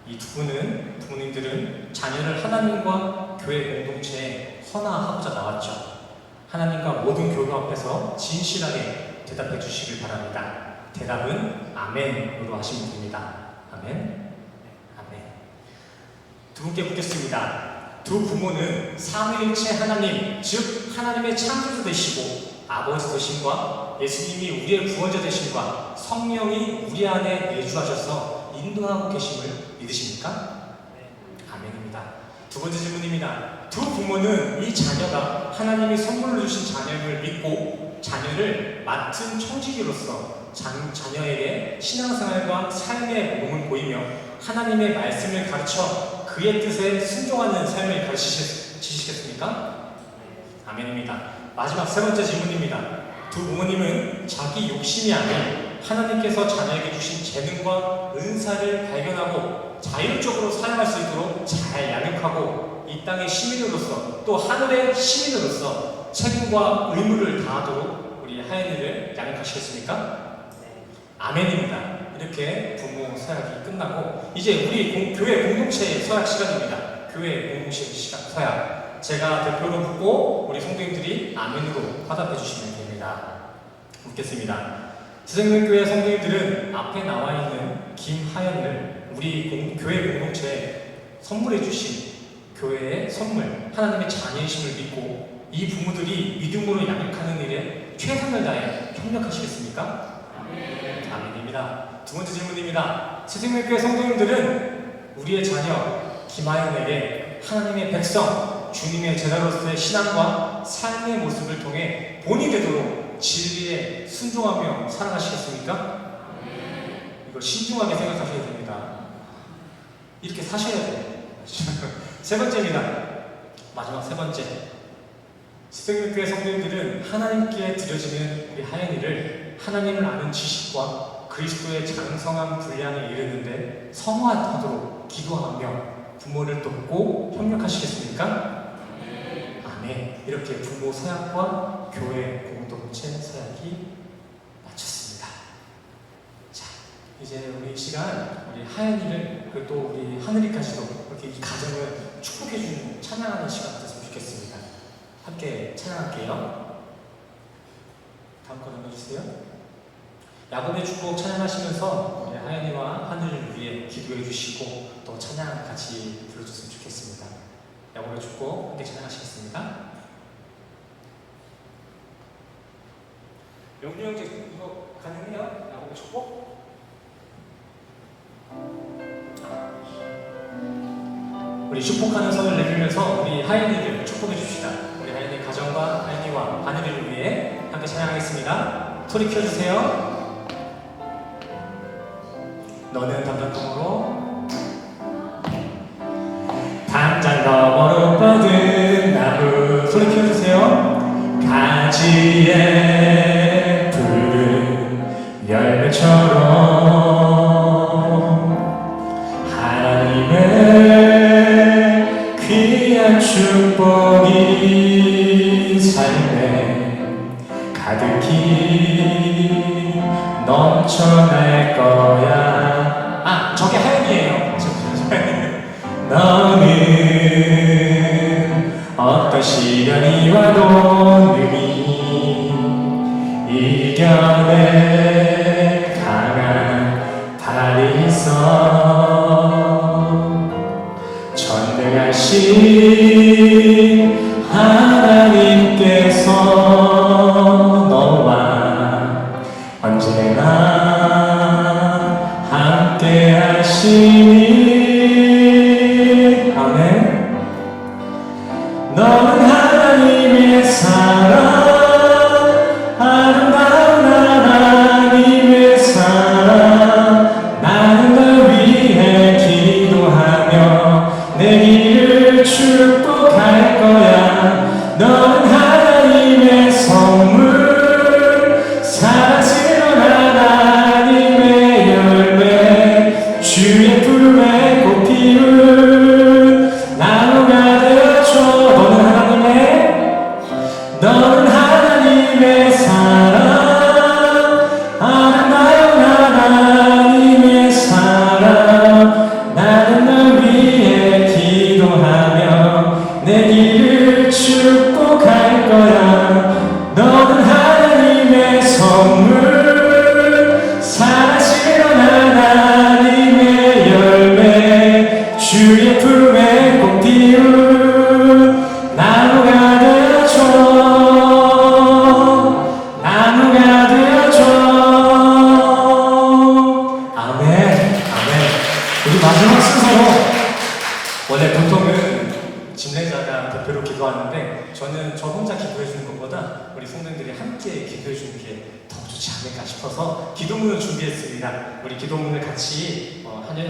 이 두 분은, 부모님들은 자녀를 하나님과 교회 공동체에 헌화하고자 나왔죠. 하나님과 모든 교회 앞에서 진실하게 대답해 주시길 바랍니다. 대답은 아멘으로 하시면 됩니다. 아멘. 아멘. 두 분께 묻겠습니다. 두 부모는 삼위일체 하나님, 즉 하나님의 창조주 되시고 아버지 되심과 예수님이 우리의 구원자 되심과 성령이 우리 안에 내주하셔서 인도하고 계심을 믿으십니까? 아멘입니다. 두 번째 질문입니다. 두 부모는 이 자녀가 하나님이 선물로 주신 자녀임을 믿고 자녀를 맡은 청지기로서 자녀에게 신앙생활과 삶의 몸을 보이며 하나님의 말씀을 가르쳐 그의 뜻에 순종하는 삶을 가르치시겠습니까? 아멘입니다. 마지막 세 번째 질문입니다. 두 부모님은 자기 욕심이 아닌 하나님께서 자녀에게 주신 재능과 은사를 발견하고 자율적으로 사용할 수 있도록 잘 양육하고 이 땅의 시민으로서 또 하늘의 시민으로서 책임과 의무를 다하도록 우리 하연이를 양육하시겠습니까? 아멘입니다. 이렇게 부모 서약이 끝나고 이제 우리 교회 공동체의 서약 시간입니다. 교회 공동체 서약. 제가 대표로 묻고 우리 성도님들이 아멘으로 화답해 주시면 됩니다. 묻겠습니다. 새생명교회 성도님들은 앞에 나와 있는 김하연을 우리 교회 공동체에 선물해 주신 교회의 선물, 하나님의 자녀이심을 믿고 이 부모들이 믿음으로 양육하는 일에 최선을 다해 협력하시겠습니까? 아멘입니다. 두 번째 질문입니다. 새생명교회 성도님들은 우리의 자녀 김하연에게 하나님의 백성, 주님의 제자로서의 신앙과 삶의 모습을 통해 본이 되도록 진리에 순종하며 살아가시겠습니까? 이거 신중하게 생각하셔야 됩니다. 이렇게 사셔야 돼요. 세 번째입니다. 마지막 세 번째. 새생명교회 성도님들은 하나님께 드려지는 우리 하연이를 하나님을 아는 지식과 그리스도의 장성한 분량에 이르는데 성화하도록 기도하며 부모를 돕고 협력하시겠습니까? 아멘. 이렇게 부모 서약과 교회 공동체 서약이 마쳤습니다. 자, 이제 우리 이 시간 우리 하연이를 그리고 또 우리 하늘이까지도 이렇게 이 가정을 축복해주는 찬양하는 시간 됐으면 좋겠습니다. 함께 찬양할게요. 다음 거 넘겨주세요. 야곱의 축복 찬양하시면서 우리 하연이와 하늘을 위해 기도해 주시고 또 찬양 같이 불러줬으면 좋겠습니다. 야곱의 축복 함께 찬양하시겠습니다. 영주 형제 이거 가능해요? 야곱의 축복? 우리 축복하는 손을 내밀면서 우리 하연이를 축복해 줍시다. 우리 하연이 가정과 하연이와 하늘을 위해 함께 찬양하겠습니다. 소리 켜주세요. 너는 담장통으로 담장 너머로 뻗은 나무 소리 켜주세요. 가지에 푸른 열매처럼 하나님의 귀한 축복이 삶에 가득히 넘쳐날 거야. 아, 저게 하연이에요. 너는 어떤 시련이 와도 능히 이겨낼 강한 발이 있어. 전능하신 하나님께서 너와 언제나 함께 하시니 아멘. 너는 하나님의 사랑, 아름다운 하나님의 사랑. 나는 널 위해 기도하며 내 길을 축복할 거야. 너는 하나님의 선물, 사랑스러운 하나님의 열매, 주의 품에 꽃 피운 나무가 되어줘. 너는 하나님의 사랑, 아름다운 하나님의 사랑. 나는 널 위해 기도하며 내 길을 축복할 거야. 너는 하나님의 선물, 사랑스러운 하나님의 열매, 주의 품에 꽃 피운 나무가 되어줘. 나무가 되어줘. 아멘. 아멘. 우리 마지막 순서로 원래 보통은 집례자가 대표로 기도하는데 저는 저 혼자 기도해 주는 것보다 우리 성도님들이 함께 기도해 주는 게 더 좋지 않을까 싶어서 기도문을 준비했습니다. 우리 기도문을 같이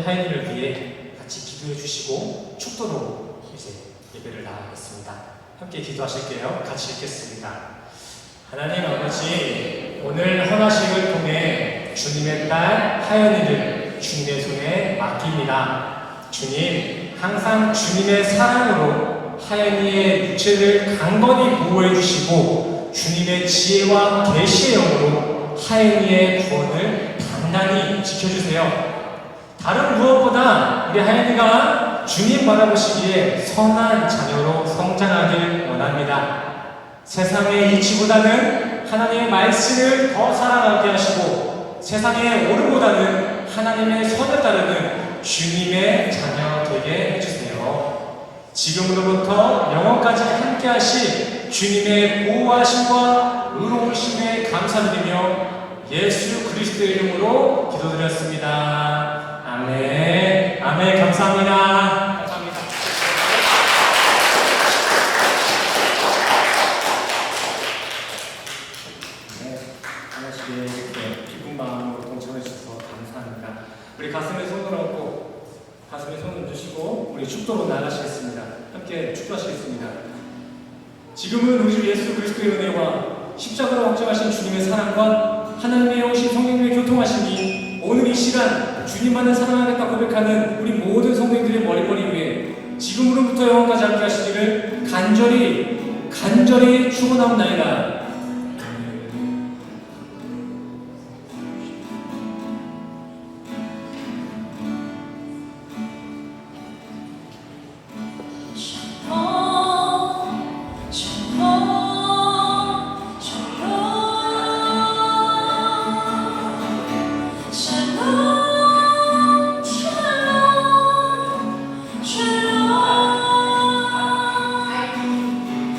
하연이를 위해 같이 기도해 주시고 축도로 이제 예배를 나가겠습니다. 함께 기도하실게요. 같이 읽겠습니다. 하나님 아버지, 오늘 헌화식을 통해 주님의 딸 하연이를 주님의 손에 맡깁니다. 주님, 항상 주님의 사랑으로 하연이의 육체를 강건히 보호해 주시고 주님의 지혜와 계시의 영으로 하연이의 구원을 단단히 지켜주세요. 다른 무엇보다 우리 하연이가 주님 바라보시기에 선한 자녀로 성장하길 원합니다. 세상의 이치보다는 하나님의 말씀을 더 사랑하게 하시고 세상의 오름보다는 하나님의 선을 따르는 주님의 자녀 되게 해주세요. 지금으로부터 영원까지 함께 하신 주님의 보호하심과 의로우심에 감사드리며 예수 그리스도의 이름으로 기도드렸습니다. 아멘. 아멘. 감사합니다. 감사합니다. 네, 하나씩 이렇게 기쁜 마음으로 동참해 주셔서 감사합니다. 우리 가슴에 손을 얹고 가슴에 손을 얹으시고 우리 축도로 나가시겠습니다. 함께 축도하시겠습니다. 지금은 우리 주 예수 그리스도의 은혜와 십자가로 확정하신 주님의 사랑과 하나님의 오신 성령님의 교통하심이 오늘 이 시간 주님만을 사랑하겠다 고백하는 우리 모든 성도님들의 머리머리 위에 지금으로부터 영원까지 함께 하시기를 간절히 축원하옵나이다.